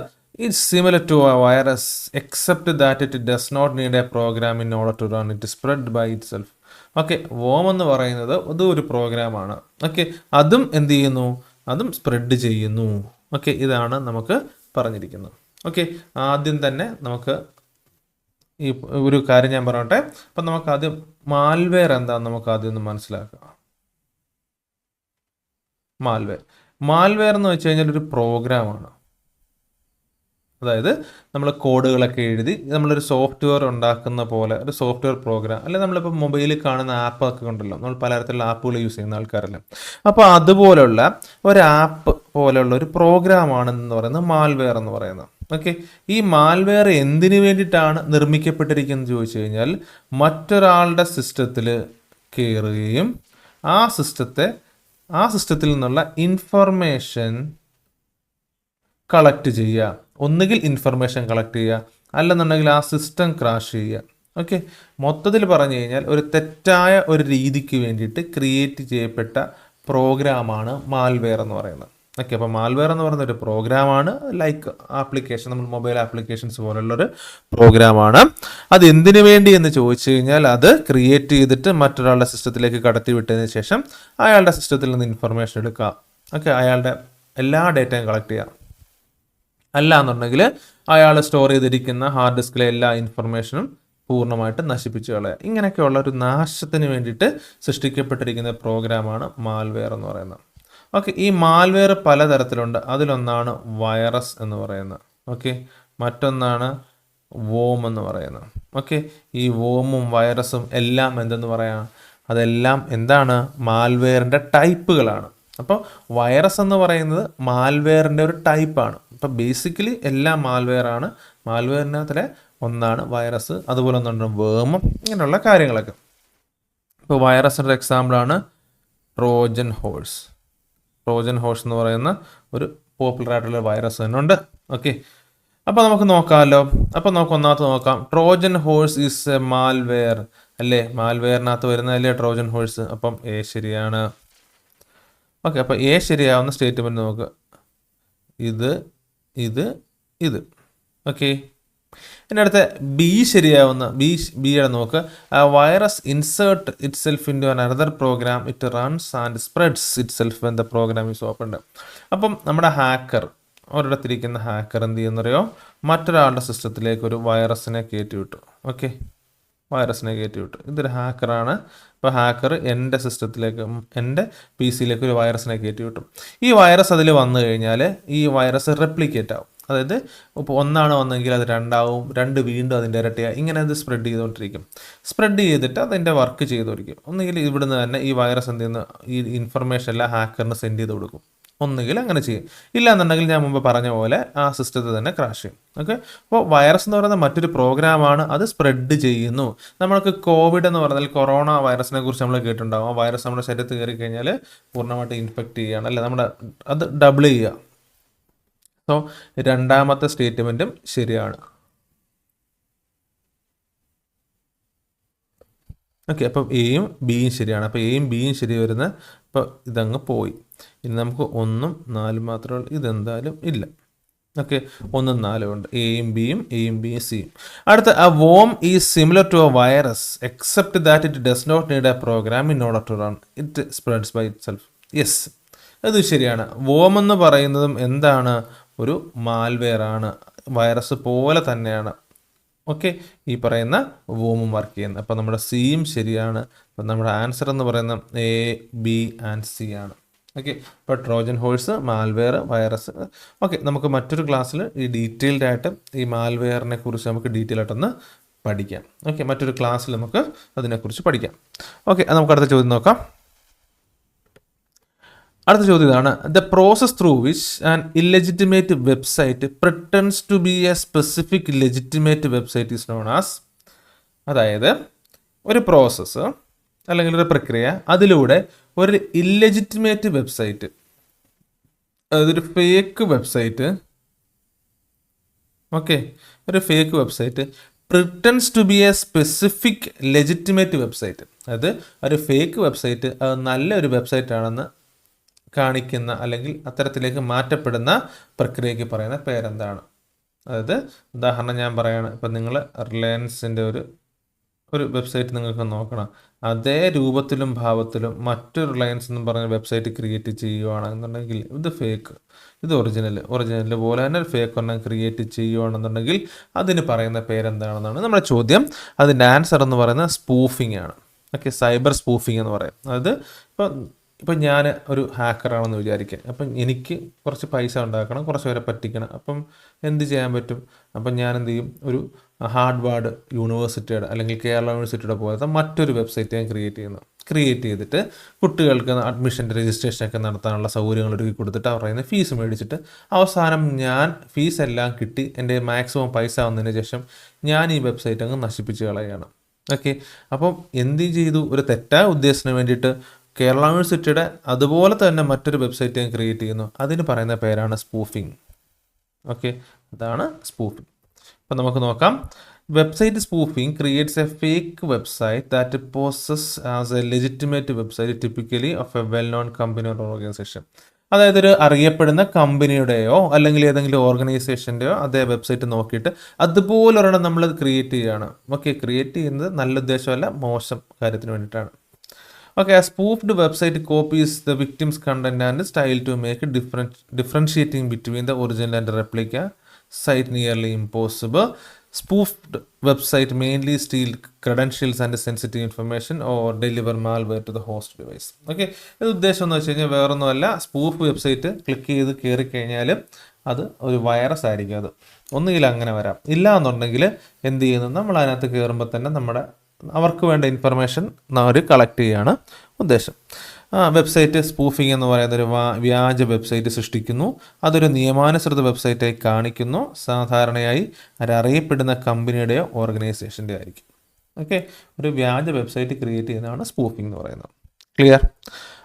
A: it's similar to a virus except that it does not need a program in order to run, it spread by itself. Okay, worm എന്ന് പറയുന്നത് അതും ഒരു പ്രോഗ്രാമാണ്. ഓക്കെ, അതും എന്ത് ചെയ്യുന്നു? അതും സ്പ്രെഡ് ചെയ്യുന്നു. ഓക്കെ, ഇതാണ് നമുക്ക് പറഞ്ഞിരിക്കുന്നത്. ഓക്കെ, ആദ്യം തന്നെ നമുക്ക് ഈ ഒരു കാര്യം ഞാൻ പറയട്ടെ. അപ്പം നമുക്ക് ആദ്യം മാൽവെയർ എന്താണെന്ന് നമുക്ക് ആദ്യം ഒന്ന് മനസ്സിലാക്കാം. മാൽവെയർ എന്ന് വെച്ച് കഴിഞ്ഞാൽ ഒരു പ്രോഗ്രാമാണ്. അതായത് നമ്മൾ കോഡുകളൊക്കെ എഴുതി നമ്മളൊരു സോഫ്റ്റ്വെയർ ഉണ്ടാക്കുന്ന പോലെ ഒരു സോഫ്റ്റ്വെയർ പ്രോഗ്രാം, അല്ലെങ്കിൽ നമ്മളിപ്പോൾ മൊബൈലിൽ കാണുന്ന ആപ്പൊക്കെ ഉണ്ടല്ലോ, നമ്മൾ പലതരത്തിലുള്ള ആപ്പുകൾ യൂസ് ചെയ്യുന്ന ആൾക്കാരല്ലേ. അപ്പോൾ അതുപോലുള്ള ഒരു ആപ്പ് പോലെയുള്ള ഒരു പ്രോഗ്രാമാണെന്ന് പറയുന്നത് മാൽവെയർ എന്ന് പറയുന്നത്. ഓക്കെ, ഈ മാൽവെയർ എന്തിനു വേണ്ടിയിട്ടാണ് നിർമ്മിക്കപ്പെട്ടിരിക്കുന്നത് ചോദിച്ചു കഴിഞ്ഞാൽ, മറ്റൊരാളുടെ സിസ്റ്റത്തിൽ കയറുകയും ആ സിസ്റ്റത്തിൽ നിന്നുള്ള ഇൻഫർമേഷൻ കളക്ട് ചെയ്യുക. ഒന്നുകിൽ ഇൻഫർമേഷൻ കളക്ട് ചെയ്യുക, അല്ലെന്നുണ്ടെങ്കിൽ ആ സിസ്റ്റം ക്രാഷ് ചെയ്യുക. ഓക്കെ, മൊത്തത്തിൽ പറഞ്ഞു കഴിഞ്ഞാൽ ഒരു തെറ്റായ ഒരു രീതിക്ക് വേണ്ടിയിട്ട് ക്രിയേറ്റ് ചെയ്യപ്പെട്ട പ്രോഗ്രാമാണ് മാൽവെയർ എന്ന് പറയുന്നത്. ഓക്കെ, അപ്പോൾ മാൽവെയർ എന്ന് പറയുന്ന ഒരു പ്രോഗ്രാമാണ്, ലൈക്ക് ആപ്ലിക്കേഷൻ, നമ്മൾ മൊബൈൽ ആപ്ലിക്കേഷൻസ് പോലുള്ളൊരു പ്രോഗ്രാമാണ്. അത് എന്തിനു വേണ്ടി എന്ന് ചോദിച്ചു കഴിഞ്ഞാൽ, അത് ക്രിയേറ്റ് ചെയ്തിട്ട് മറ്റൊരാളുടെ സിസ്റ്റത്തിലേക്ക് കടത്തി വിട്ടതിന് ശേഷം അയാളുടെ സിസ്റ്റത്തിൽ നിന്ന് ഇൻഫർമേഷൻ എടുക്കുക. ഓക്കെ, അയാളുടെ എല്ലാ ഡേറ്റയും കളക്ട് ചെയ്യുക. അല്ല എന്നുണ്ടെങ്കിൽ അയാൾ സ്റ്റോർ ചെയ്തിരിക്കുന്ന ഹാർഡ് ഡിസ്കിലെ എല്ലാ ഇൻഫർമേഷനും പൂർണ്ണമായിട്ട് നശിപ്പിച്ചു കളയുക. ഇങ്ങനെയൊക്കെയുള്ള ഒരു നാശത്തിന് വേണ്ടിയിട്ട് സൃഷ്ടിക്കപ്പെട്ടിരിക്കുന്ന പ്രോഗ്രാമാണ് മാൽവെയർ എന്ന് പറയുന്നത്. ഓക്കെ, ഈ മാൽവെയർ പലതരത്തിലുണ്ട്. അതിലൊന്നാണ് വൈറസ് എന്ന് പറയുന്നത്. ഓക്കെ, മറ്റൊന്നാണ് വോം എന്ന് പറയുന്നത്. ഓക്കെ, ഈ വോമും വൈറസും എല്ലാം എന്തെന്ന് പറയാം, അതെല്ലാം എന്താണ്, മാൽവെയറിൻ്റെ ടൈപ്പുകളാണ്. അപ്പോൾ വൈറസ് എന്ന് പറയുന്നത് മാൽവെയറിൻ്റെ ഒരു ടൈപ്പാണ്. അപ്പോൾ ബേസിക്കലി എല്ലാം മാൽവെയർ ആണ്. മാൽവെയറിനകത്തിലെ ഒന്നാണ് വൈറസ്, അതുപോലെ ഒന്നുണ്ട് വേമും, ഇങ്ങനെയുള്ള കാര്യങ്ങളൊക്കെ. ഇപ്പോൾ വൈറസിൻ്റെ എക്സാമ്പിളാണ് ട്രോജൻ ഹോഴ്സ്. ട്രോജൻ ഹോഴ്സ് എന്ന് പറയുന്ന ഒരു പോപ്പുലർ ആയിട്ടുള്ള വൈറസ് തന്നെ ഉണ്ട്. ഓക്കെ, അപ്പോൾ നമുക്ക് നോക്കാമല്ലോ. അപ്പോൾ നമുക്ക് ഒന്നാമത്തെ നോക്കാം. Trojan horse is a malware അല്ലേ, മാൽവെയറിനകത്ത് വരുന്നതല്ലേ ട്രോജൻ ഹോഴ്സ്. അപ്പം എ ശരിയാണ്. ഓക്കെ, അപ്പോൾ എ ശരിയാവുന്ന സ്റ്റേറ്റ്മെൻറ്റ് നോക്കുക, ഇത്. ഓക്കെ, ഇനി അടുത്ത ബി ശരിയാവുന്ന ബിയുടെ നോക്ക്. Virus insert itself into another program, it runs and spreads itself when the program is opened. അപ്പം നമ്മുടെ ഹാക്കർ, ഒരിടത്തിരിക്കുന്ന ഹാക്കർ എന്ത് ചെയ്യുന്നറിയോ, മറ്റൊരാളുടെ സിസ്റ്റത്തിലേക്ക് ഒരു വൈറസിനെ കയറ്റി വിട്ടു. ഓക്കെ, വൈറസിനെ കയറ്റി വിട്ടു. ഇതൊരു ഹാക്കറാണ്. ഇപ്പോൾ ഹാക്കർ എൻ്റെ സിസ്റ്റത്തിലേക്ക്, എൻ്റെ പി സിയിലേക്ക് ഒരു വൈറസിനെ കയറ്റി വിട്ടു. ഈ വൈറസ് അതിൽ വന്നു കഴിഞ്ഞാൽ ഈ വൈറസ് റെപ്ലിക്കേറ്റ് ആവും. അതായത് ഇപ്പോൾ ഒന്നാണ് വന്നെങ്കിൽ അത് രണ്ടാവും, രണ്ട് വീണ്ടും അതിൻ്റെ ഇരട്ടിയാവും. ഇങ്ങനെ അത് സ്പ്രെഡ് ചെയ്തുകൊണ്ടിരിക്കും. സ്പ്രെഡ് ചെയ്തിട്ട് അതിൻ്റെ വർക്ക് ചെയ്തുകൊണ്ടിരിക്കും. ഒന്നുകിൽ ഇവിടുന്ന് തന്നെ ഈ വൈറസ് എന്ത് ചെയ്യുന്ന ഈ ഇൻഫർമേഷൻ എല്ലാം ഹാക്കറിന് സെൻഡ് ചെയ്ത് കൊടുക്കും. ഒന്നുകിൽ അങ്ങനെ ചെയ്യും, ഇല്ലാന്നുണ്ടെങ്കിൽ ഞാൻ മുമ്പ് പറഞ്ഞ പോലെ ആ സിസ്റ്റത്തിൽ തന്നെ ക്രാഷ് ചെയ്യും. ഓക്കെ, അപ്പോൾ വൈറസ് എന്ന് പറയുന്നത് മറ്റൊരു പ്രോഗ്രാമാണ്, അത് സ്പ്രെഡ് ചെയ്യുന്നു. നമ്മൾക്ക് കോവിഡ് എന്ന് പറഞ്ഞാൽ കൊറോണ വൈറസിനെ കുറിച്ച് നമ്മൾ കേട്ടിട്ടുണ്ടാകും. ആ വൈറസ് നമ്മുടെ ശരീരത്തിൽ കയറി കഴിഞ്ഞാൽ പൂർണ്ണമായിട്ട് ഇൻഫെക്റ്റ് ചെയ്യുകയാണ് അല്ലേ, നമ്മുടെ അത് ഡബിൾ ചെയ്യുക. സോ രണ്ടാമത്തെ സ്റ്റേറ്റ്മെൻറ്റും ശരിയാണ്. ഓക്കെ, അപ്പം എയും ബിയും ശരിയാണ്. അപ്പോൾ എയും ബിയും ശരി വരുന്നത്. അപ്പോൾ ഇതങ്ങ് പോയി. ഇനി നമുക്ക് 1ഉം 4ഉം മാത്രമേ ഉള്ളൂ. ഇതെന്തായാലും ഇല്ല. ഓക്കെ, 1ഉം 4ഉം ഉണ്ട്. എയും ബിയും സിയും. അടുത്ത, a worm is similar to a virus except that it does not need a program in order to run, it spreads by itself. Yes, അത് ശരിയാണ്. വോം എന്ന് പറയുന്നതും എന്താണ്, ഒരു മാൽവെയർ ആണ്, വൈറസ് പോലെ തന്നെയാണ്. ഓക്കെ, ഈ പറയുന്ന വോമും വർക്ക് ചെയ്യുന്നത്. അപ്പോൾ നമ്മുടെ സിയും ശരിയാണ്. അപ്പോൾ നമ്മുടെ ആൻസർ എന്ന് പറയുന്നത് എ, ബി ആൻഡ് സി ആണ്. ഓക്കെ, ഇപ്പോൾ Trojan horse, malware, virus. Okay, നമുക്ക് മറ്റൊരു ക്ലാസ്സിൽ ഈ ഡീറ്റെയിൽഡ് ആയിട്ട് ഈ മാൽവെയറിനെ കുറിച്ച് നമുക്ക് ഡീറ്റെയിൽ ആയിട്ടൊന്ന് പഠിക്കാം. ഓക്കെ, മറ്റൊരു ക്ലാസ്സിൽ നമുക്ക് അതിനെക്കുറിച്ച് പഠിക്കാം. ഓക്കെ, നമുക്ക് അടുത്ത ചോദ്യം നോക്കാം. അടുത്ത ചോദ്യം ഇതാണ്. The process through which an illegitimate website pretends to be a specific legitimate website is known as. അതായത് ഒരു പ്രോസസ്സ് അല്ലെങ്കിൽ ഒരു പ്രക്രിയ, അതിലൂടെ ഒരു ഇല്ലെജിറ്റിമേറ്റ് വെബ്സൈറ്റ്, അതൊരു ഫേക്ക് വെബ്സൈറ്റ്, ഓക്കെ, ഒരു fake website pretends to be a specific legitimate website, അതായത് ഒരു ഫേക്ക് വെബ്സൈറ്റ് അത് നല്ലൊരു വെബ്സൈറ്റ് ആണെന്ന് കാണിക്കുന്ന അല്ലെങ്കിൽ അത്തരത്തിലേക്ക് മാറ്റപ്പെടുന്ന പ്രക്രിയയ്ക്ക് പറയുന്ന പേരെന്താണ്? അതായത് ഉദാഹരണം ഞാൻ പറയാണ്. ഇപ്പം നിങ്ങൾ റിലയൻസിൻ്റെ ഒരു വെബ്സൈറ്റ് നിങ്ങൾക്ക് നോക്കണം, അതേ രൂപത്തിലും ഭാവത്തിലും മറ്റൊരു റിലയൻസ് എന്ന് പറഞ്ഞ വെബ്സൈറ്റ് ക്രിയേറ്റ് ചെയ്യുകയാണെന്നുണ്ടെങ്കിൽ ഇത് ഫേക്ക്, ഇത് ഒറിജിനൽ പോലെ തന്നെ ഫേക്ക് ഒരെണ്ണം ക്രിയേറ്റ് ചെയ്യുകയാണെന്നുണ്ടെങ്കിൽ അതിന് പറയുന്ന പേരെന്താണെന്നാണ് നമ്മുടെ ചോദ്യം. അതിൻ്റെ ആൻസർ എന്ന് പറയുന്നത് സ്പൂഫിംഗ് ആണ്. ഓക്കെ, സൈബർ സ്പൂഫിംഗ് എന്ന് പറയും. അതായത് ഇപ്പോൾ ഇപ്പം ഞാൻ ഒരു ഹാക്കറാണെന്ന് വിചാരിക്കുക. അപ്പം എനിക്ക് കുറച്ച് പൈസ ഉണ്ടാക്കണം, കുറച്ച് പേരെ പറ്റിക്കണം. അപ്പം എന്ത് ചെയ്യാൻ പറ്റും? അപ്പം ഞാൻ എന്ത് ചെയ്യും? ഒരു ഹാർഡ്വാർഡ് യൂണിവേഴ്സിറ്റിയുടെ അല്ലെങ്കിൽ കേരള യൂണിവേഴ്സിറ്റിയുടെ പോലത്തെ മറ്റൊരു വെബ്സൈറ്റ് ഞാൻ ക്രിയേറ്റ് ചെയ്തിട്ട് കുട്ടികൾക്ക് അഡ്മിഷൻ്റെ രജിസ്ട്രേഷനൊക്കെ നടത്താനുള്ള സൗകര്യങ്ങൾ ഒരുക്കി കൊടുത്തിട്ട് അവരുടെ കയ്യിൽ നിന്ന് ഫീസ് മേടിച്ചിട്ട് അവസാനം ഞാൻ ഫീസ് എല്ലാം കിട്ടി എൻ്റെ മാക്സിമം പൈസ വന്നതിന് ശേഷം ഞാൻ ഈ വെബ്സൈറ്റ് അങ്ങ് നശിപ്പിച്ച് കളയുകയാണ്. ഓക്കെ, അപ്പം എന്ത് ചെയ്തു? ഒരു തെറ്റായ ഉദ്ദേശത്തിന് വേണ്ടിയിട്ട് കേരള യൂണിവേഴ്സിറ്റിയുടെ അതുപോലെ തന്നെ മറ്റൊരു വെബ്സൈറ്റ് ഞാൻ ക്രിയേറ്റ് ചെയ്യുന്നു. അതിന് പറയുന്ന പേരാണ് സ്പൂഫിംഗ്. ഓക്കെ, അതാണ് സ്പൂഫിംഗ്. അപ്പം നമുക്ക് നോക്കാം. Website spoofing creates A fake website that poses as a legitimate website typically of A well known company or organisation. അതായത് ഒരു അറിയപ്പെടുന്ന കമ്പനിയുടെയോ അല്ലെങ്കിൽ ഏതെങ്കിലും ഓർഗനൈസേഷൻ്റെയോ അതേ വെബ്സൈറ്റ് നോക്കിയിട്ട് അതുപോലെ ഒരെണ്ണം നമ്മൾ ക്രിയേറ്റ് ചെയ്യുകയാണ്. ഓക്കെ, ക്രിയേറ്റ് ചെയ്യുന്നത് നല്ല ഉദ്ദേശമല്ല, മോശം കാര്യത്തിന് വേണ്ടിയിട്ടാണ്. Okay, a spoofed website copies the victim's content and style to make it differentiating between the original and the replica site nearly impossible. Spoofed website mainly steal credentials and sensitive information or deliver malware to the host device. Okay, ഇത് ഉദ്ദേശം എന്ന് വെച്ച് കഴിഞ്ഞാൽ വേറൊന്നുമല്ല, spoof website click ചെയ്ത് കയറി കഴിഞ്ഞാൽ അത് ഒരു വൈറസ് ആയിരിക്കും. അത് ഒന്നുകിൽ അങ്ങനെ വരാം, ഇല്ല എന്നുണ്ടെങ്കിൽ എന്ത് ചെയ്യുന്നത്, നമ്മൾ അതിനകത്ത് കയറുമ്പോൾ തന്നെ അവർക്ക് വേണ്ട ഇൻഫർമേഷൻ അവർ കളക്ട് ചെയ്യുകയാണ് ഉദ്ദേശം. വെബ്സൈറ്റ് സ്പൂഫിംഗ് എന്ന് പറയുന്ന ഒരു വ്യാജ വെബ്സൈറ്റ് സൃഷ്ടിക്കുന്നു. അതൊരു നിയമാനുസൃത വെബ്സൈറ്റായി കാണിക്കുന്നു. സാധാരണയായി അറിയപ്പെടുന്ന കമ്പനിയുടെയോ ഓർഗനൈസേഷൻ്റെ ആയിരിക്കും. ഓക്കെ, ഒരു വ്യാജ വെബ്സൈറ്റ് ക്രിയേറ്റ് ചെയ്യുന്നതാണ് സ്പൂഫിംഗ് എന്ന് പറയുന്നത്. ക്ലിയർ?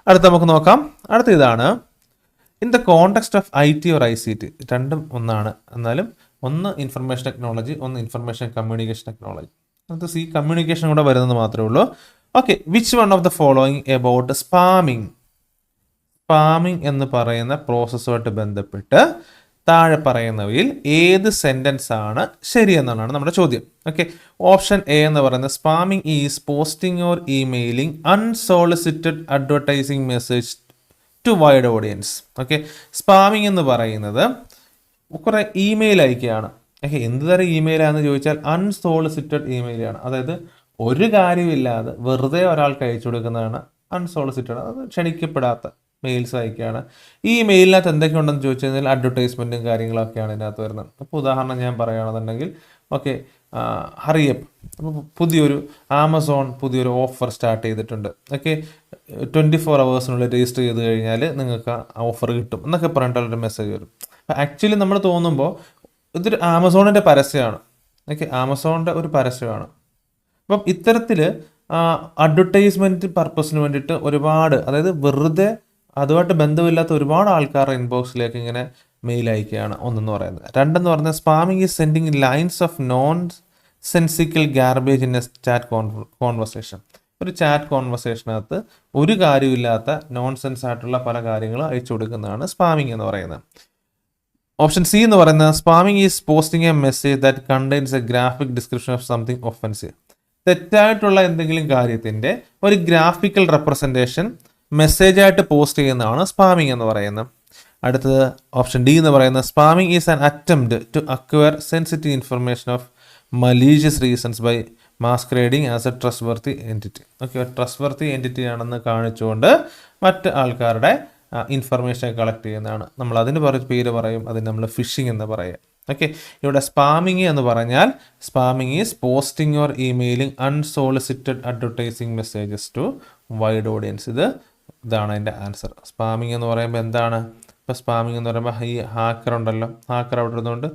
A: അടുത്ത നമുക്ക് നോക്കാം. അടുത്ത ഇതാണ് in the context of IT or ICT. രണ്ടും ഒന്നാണ്, എന്നാലും ഒന്ന് ഇൻഫർമേഷൻ ടെക്നോളജി, ഒന്ന് ഇൻഫർമേഷൻ കമ്മ്യൂണിക്കേഷൻ ടെക്നോളജി. അത് കമ്മ്യൂണിക്കേഷൻ കൂടെ വരുന്നത് മാത്രമേ ഉള്ളൂ. Okay, which one of the following about spamming എന്ന് പറയുന്ന പ്രോസസ്സുമായിട്ട് ബന്ധപ്പെട്ട് താഴെ പറയുന്നവയിൽ ഏത് സെൻറ്റൻസ് ആണ് ശരിയെന്നാണ് നമ്മുടെ ചോദ്യം. ഓക്കെ, ഓപ്ഷൻ എ എന്ന് പറയുന്നത് spamming is posting or emailing unsolicited advertising message to wide audience. Okay, spamming എന്ന് പറയുന്നത് കുറേ ഇമെയിൽ അയക്കുകയാണ്. ഓക്കെ, എന്ത് തരം ഇമെയിലാണെന്ന് ചോദിച്ചാൽ അൺസോളിസിറ്റഡ് ഇമെയിലാണ്. അതായത് ഒരു കാര്യമില്ലാതെ വെറുതെ ഒരാൾക്ക് അയച്ചു കൊടുക്കുന്നതാണ് അൺസോളിസിറ്റഡ്. അത് ക്ഷണിക്കപ്പെടാത്ത മെയിൽസ് അയക്കുകയാണ്. ഈ മെയിലിനകത്ത് എന്തൊക്കെ ഉണ്ടെന്ന് ചോദിച്ചു കഴിഞ്ഞാൽ അഡ്വർടൈസ്മെൻറ്റും കാര്യങ്ങളൊക്കെയാണ് ഇതിനകത്ത് വരുന്നത്. അപ്പോൾ ഉദാഹരണം ഞാൻ പറയുകയാണെന്നുണ്ടെങ്കിൽ, ഓക്കെ, ഹറിയപ്പ്, അപ്പോൾ ആമസോൺ പുതിയൊരു ഓഫർ സ്റ്റാർട്ട് ചെയ്തിട്ടുണ്ട്. ഓക്കെ, 24 hours രജിസ്റ്റർ ചെയ്ത് കഴിഞ്ഞാൽ നിങ്ങൾക്ക് ആ ഓഫർ കിട്ടും എന്നൊക്കെ പറഞ്ഞിട്ടുള്ളൊരു മെസ്സേജ് വരും. ആക്ച്വലി നമ്മൾ തോന്നുമ്പോൾ ഇതൊരു ആമസോണിൻ്റെ പരസ്യമാണ്. ഓക്കെ, ആമസോണിൻ്റെ ഒരു പരസ്യമാണ്. അപ്പം ഇത്തരത്തിൽ അഡ്വർടൈസ്മെൻറ്റ് പർപ്പസിന് വേണ്ടിയിട്ട് ഒരുപാട്, അതായത് വെറുതെ അതുമായിട്ട് ബന്ധമില്ലാത്ത ഒരുപാട് ആൾക്കാരുടെ ഇൻബോക്സിലേക്ക് ഇങ്ങനെ മെയിൽ അയക്കുകയാണ് ഒന്നെന്ന് പറയുന്നത്. രണ്ടെന്ന് പറഞ്ഞാൽ spamming is sending lines of non sensical garbage in A chat conversation. ഒരു ചാറ്റ് കോൺവെർസേഷനകത്ത് ഒരു കാര്യമില്ലാത്ത നോൺസെൻസ് ആയിട്ടുള്ള പല കാര്യങ്ങളും അയച്ചു കൊടുക്കുന്നതാണ് സ്പാമിംഗ് എന്ന് പറയുന്നത്. ഓപ്ഷൻ സി എന്ന് പറയുന്നത് spamming is posting a message that contains a graphic description of something offensive. തെറ്റായിട്ടുള്ള എന്തെങ്കിലും കാര്യത്തിൻ്റെ ഒരു ഗ്രാഫിക്കൽ റെപ്രസെൻറ്റേഷൻ മെസ്സേജായിട്ട് പോസ്റ്റ് ചെയ്യുന്നതാണ് സ്പാമിംഗ് എന്ന് പറയുന്നത്. അടുത്തത് ഓപ്ഷൻ ഡി എന്ന് പറയുന്നത് spamming is an attempt to acquire sensitive information of malicious reasons by masquerading as a trustworthy entity. Okay, trustworthy entity ആണെന്ന് കാണിച്ചുകൊണ്ട് മറ്റ് ആൾക്കാരുടെ ഇൻഫർമേഷൻ കളക്ട് ചെയ്യുന്നതാണ്. നമ്മൾ അതിന് പേര് പറയും, അതിന് നമ്മൾ ഫിഷിംഗ് എന്ന് പറയാം. ഓക്കെ, ഇവിടെ സ്പാമിംഗ് എന്ന് പറഞ്ഞാൽ spamming is posting or emailing unsolicited advertising messages to wide audience. ഇതാണ് അതിൻ്റെ ആൻസർ. സ്പാമിംഗ് എന്ന് പറയുമ്പോൾ എന്താണ്? ഇപ്പോൾ സ്പാമിംഗ് എന്ന് പറയുമ്പോൾ ഈ ഹാക്കർ ഉണ്ടല്ലോ, ഹാക്കർ അവിടെ ഇരുന്നുകൊണ്ട്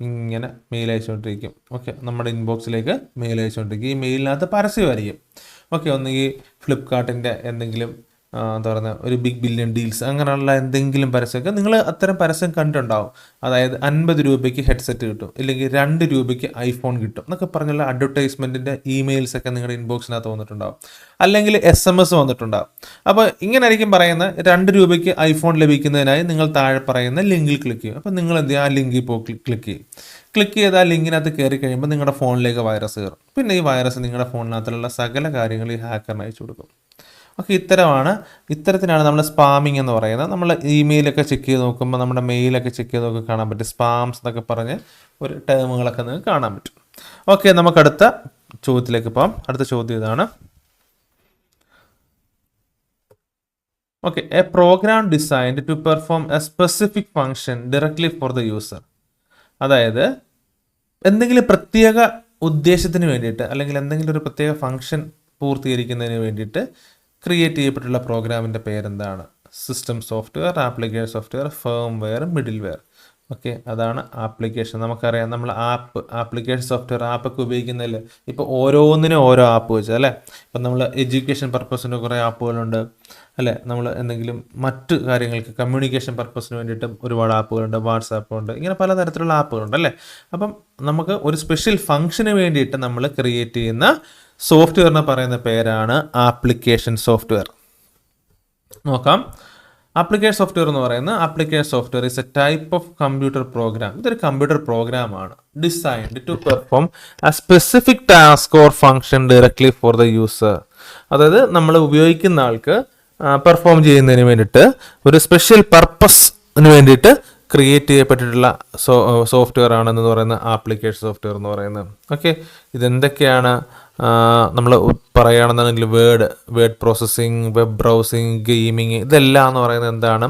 A: ഇങ്ങനെ മെയിൽ അയച്ചുകൊണ്ടിരിക്കും. ഓക്കെ, നമ്മുടെ ഇൻബോക്സിലേക്ക് മെയിൽ അയച്ചുകൊണ്ടിരിക്കും. ഈ മെയിലിനകത്ത് പരസ്യമായിരിക്കും. ഓക്കെ, ഒന്നുകിൽ ഫ്ലിപ്കാർട്ടിൻ്റെ എന്തെങ്കിലും എന്താ പറയുക, ഒരു ബിഗ് ബില്യൺ ഡീൽസ് അങ്ങനെയുള്ള എന്തെങ്കിലും പരസ്യമൊക്കെ നിങ്ങൾ അത്തരം പരസ്യം കണ്ടിട്ടുണ്ടാവും. അതായത് 50 രൂപയ്ക്ക് ഹെഡ്സെറ്റ് കിട്ടും, ഇല്ലെങ്കിൽ 2 രൂപയ്ക്ക് ഐഫോൺ കിട്ടും എന്നൊക്കെ പറഞ്ഞുള്ള അഡ്വർടൈസ്മെൻറ്റിൻ്റെ ഇമെയിൽസൊക്കെ നിങ്ങളുടെ ഇൻബോക്സിനകത്ത് വന്നിട്ടുണ്ടാവും, അല്ലെങ്കിൽ SMS വന്നിട്ടുണ്ടാവും. അപ്പോൾ ഇങ്ങനെയായിരിക്കും പറയുന്നത്, 2 രൂപയ്ക്ക് ഐഫോൺ ലഭിക്കുന്നതിനായി നിങ്ങൾ താഴെ പറയുന്ന ലിങ്കിൽ ക്ലിക്ക് ചെയ്യും. അപ്പോൾ നിങ്ങൾ എന്ത് ചെയ്യുക, ആ ലിങ്കിൽ പോയി ക്ലിക്ക് ചെയ്ത് ആ ലിങ്കിനകത്ത് കയറി കഴിയുമ്പോൾ നിങ്ങളുടെ ഫോണിലേക്ക് വൈറസ് കയറും. പിന്നെ ഈ വൈറസ് നിങ്ങളുടെ ഫോണിനകത്തുള്ള സകല കാര്യങ്ങൾ ഈ ഹാക്കറിന് അയച്ചു കൊടുക്കും. ഓക്കെ, ഇത്തരത്തിനാണ് നമ്മൾ സ്പാമിംഗ് എന്ന് പറയുന്നത്. നമ്മൾ ഇമെയിലൊക്കെ ചെക്ക് ചെയ്ത് നോക്കുമ്പോൾ, നമ്മുടെ മെയിലൊക്കെ ചെക്ക് ചെയ്ത് നോക്കി കാണാൻ പറ്റും. സ്പാംസ് എന്നൊക്കെ പറഞ്ഞ് ഒരു ടേമുകളൊക്കെ നിങ്ങൾക്ക് കാണാൻ പറ്റും. ഓക്കെ, നമുക്ക് അടുത്ത ചോദ്യത്തിലേക്ക് പോകാം. അടുത്ത ചോദ്യം ഇതാണ്. Okay, a program designed to perform a specific function directly for the user. അതായത് എന്തെങ്കിലും പ്രത്യേക ഉദ്ദേശത്തിന് വേണ്ടിയിട്ട് അല്ലെങ്കിൽ എന്തെങ്കിലും ഒരു പ്രത്യേക ഫംഗ്ഷൻ പൂർത്തീകരിക്കുന്നതിന് വേണ്ടിയിട്ട് ക്രിയേറ്റ് ചെയ്യപ്പെട്ടുള്ള പ്രോഗ്രാമിൻ്റെ പേരെന്താണ്? System software, application software, firmware, middleware. Okay, അതാണ് ആപ്ലിക്കേഷൻ. നമുക്കറിയാം, നമ്മൾ ആപ്ലിക്കേഷൻ സോഫ്റ്റ്വെയർ ആപ്പൊക്കെ ഉപയോഗിക്കുന്നതിൽ ഇപ്പോൾ ഓരോന്നിനും ഓരോ ആപ്പ് വെച്ചാൽ അല്ലേ. ഇപ്പം നമ്മൾ എഡ്യൂക്കേഷൻ പർപ്പസിന് കുറേ ആപ്പുകളുണ്ട് അല്ലേ. നമ്മൾ എന്തെങ്കിലും മറ്റ് കാര്യങ്ങൾക്ക് കമ്മ്യൂണിക്കേഷൻ പർപ്പസിന് വേണ്ടിയിട്ട് ഒരുപാട് ആപ്പുകളുണ്ട്, വാട്സാപ്പ് ഉണ്ട്, ഇങ്ങനെ പലതരത്തിലുള്ള ആപ്പുകളുണ്ട് അല്ലേ. അപ്പം നമുക്ക് ഒരു സ്പെഷ്യൽ ഫംഗ്ഷന് വേണ്ടിയിട്ട് നമ്മൾ ക്രിയേറ്റ് ചെയ്യുന്ന സോഫ്റ്റ്വെയറിനെ പറയുന്ന പേരാണ് ആപ്ലിക്കേഷൻ സോഫ്റ്റ്വെയർ. നോക്കാം. ആപ്ലിക്കേഷൻ സോഫ്റ്റ്വെയർ എന്ന് പറയുന്നത് application software is a type of computer program. ഇതൊരു കമ്പ്യൂട്ടർ പ്രോഗ്രാമാണ് designed to perform a specific task or function directly for the user. അതായത് നമ്മൾ ഉപയോഗിക്കുന്ന ആൾക്ക് പെർഫോം ചെയ്യുന്നതിന് വേണ്ടിയിട്ട് ഒരു സ്പെഷ്യൽ പർപ്പസിന് വേണ്ടിയിട്ട് ക്രിയേറ്റ് ചെയ്യപ്പെട്ടിട്ടുള്ള സോഫ്റ്റ്വെയർ ആണെന്ന് പറയുന്ന ആപ്ലിക്കേഷൻ സോഫ്റ്റ്വെയർ എന്ന് പറയുന്നത്. ഓക്കെ, ഇതെന്തൊക്കെയാണ് നമ്മൾ പറയുകയാണെന്നുണ്ടെങ്കിൽ word processing, web browsing, gaming, ഇതെല്ലാം എന്ന് പറയുന്നത് എന്താണ്?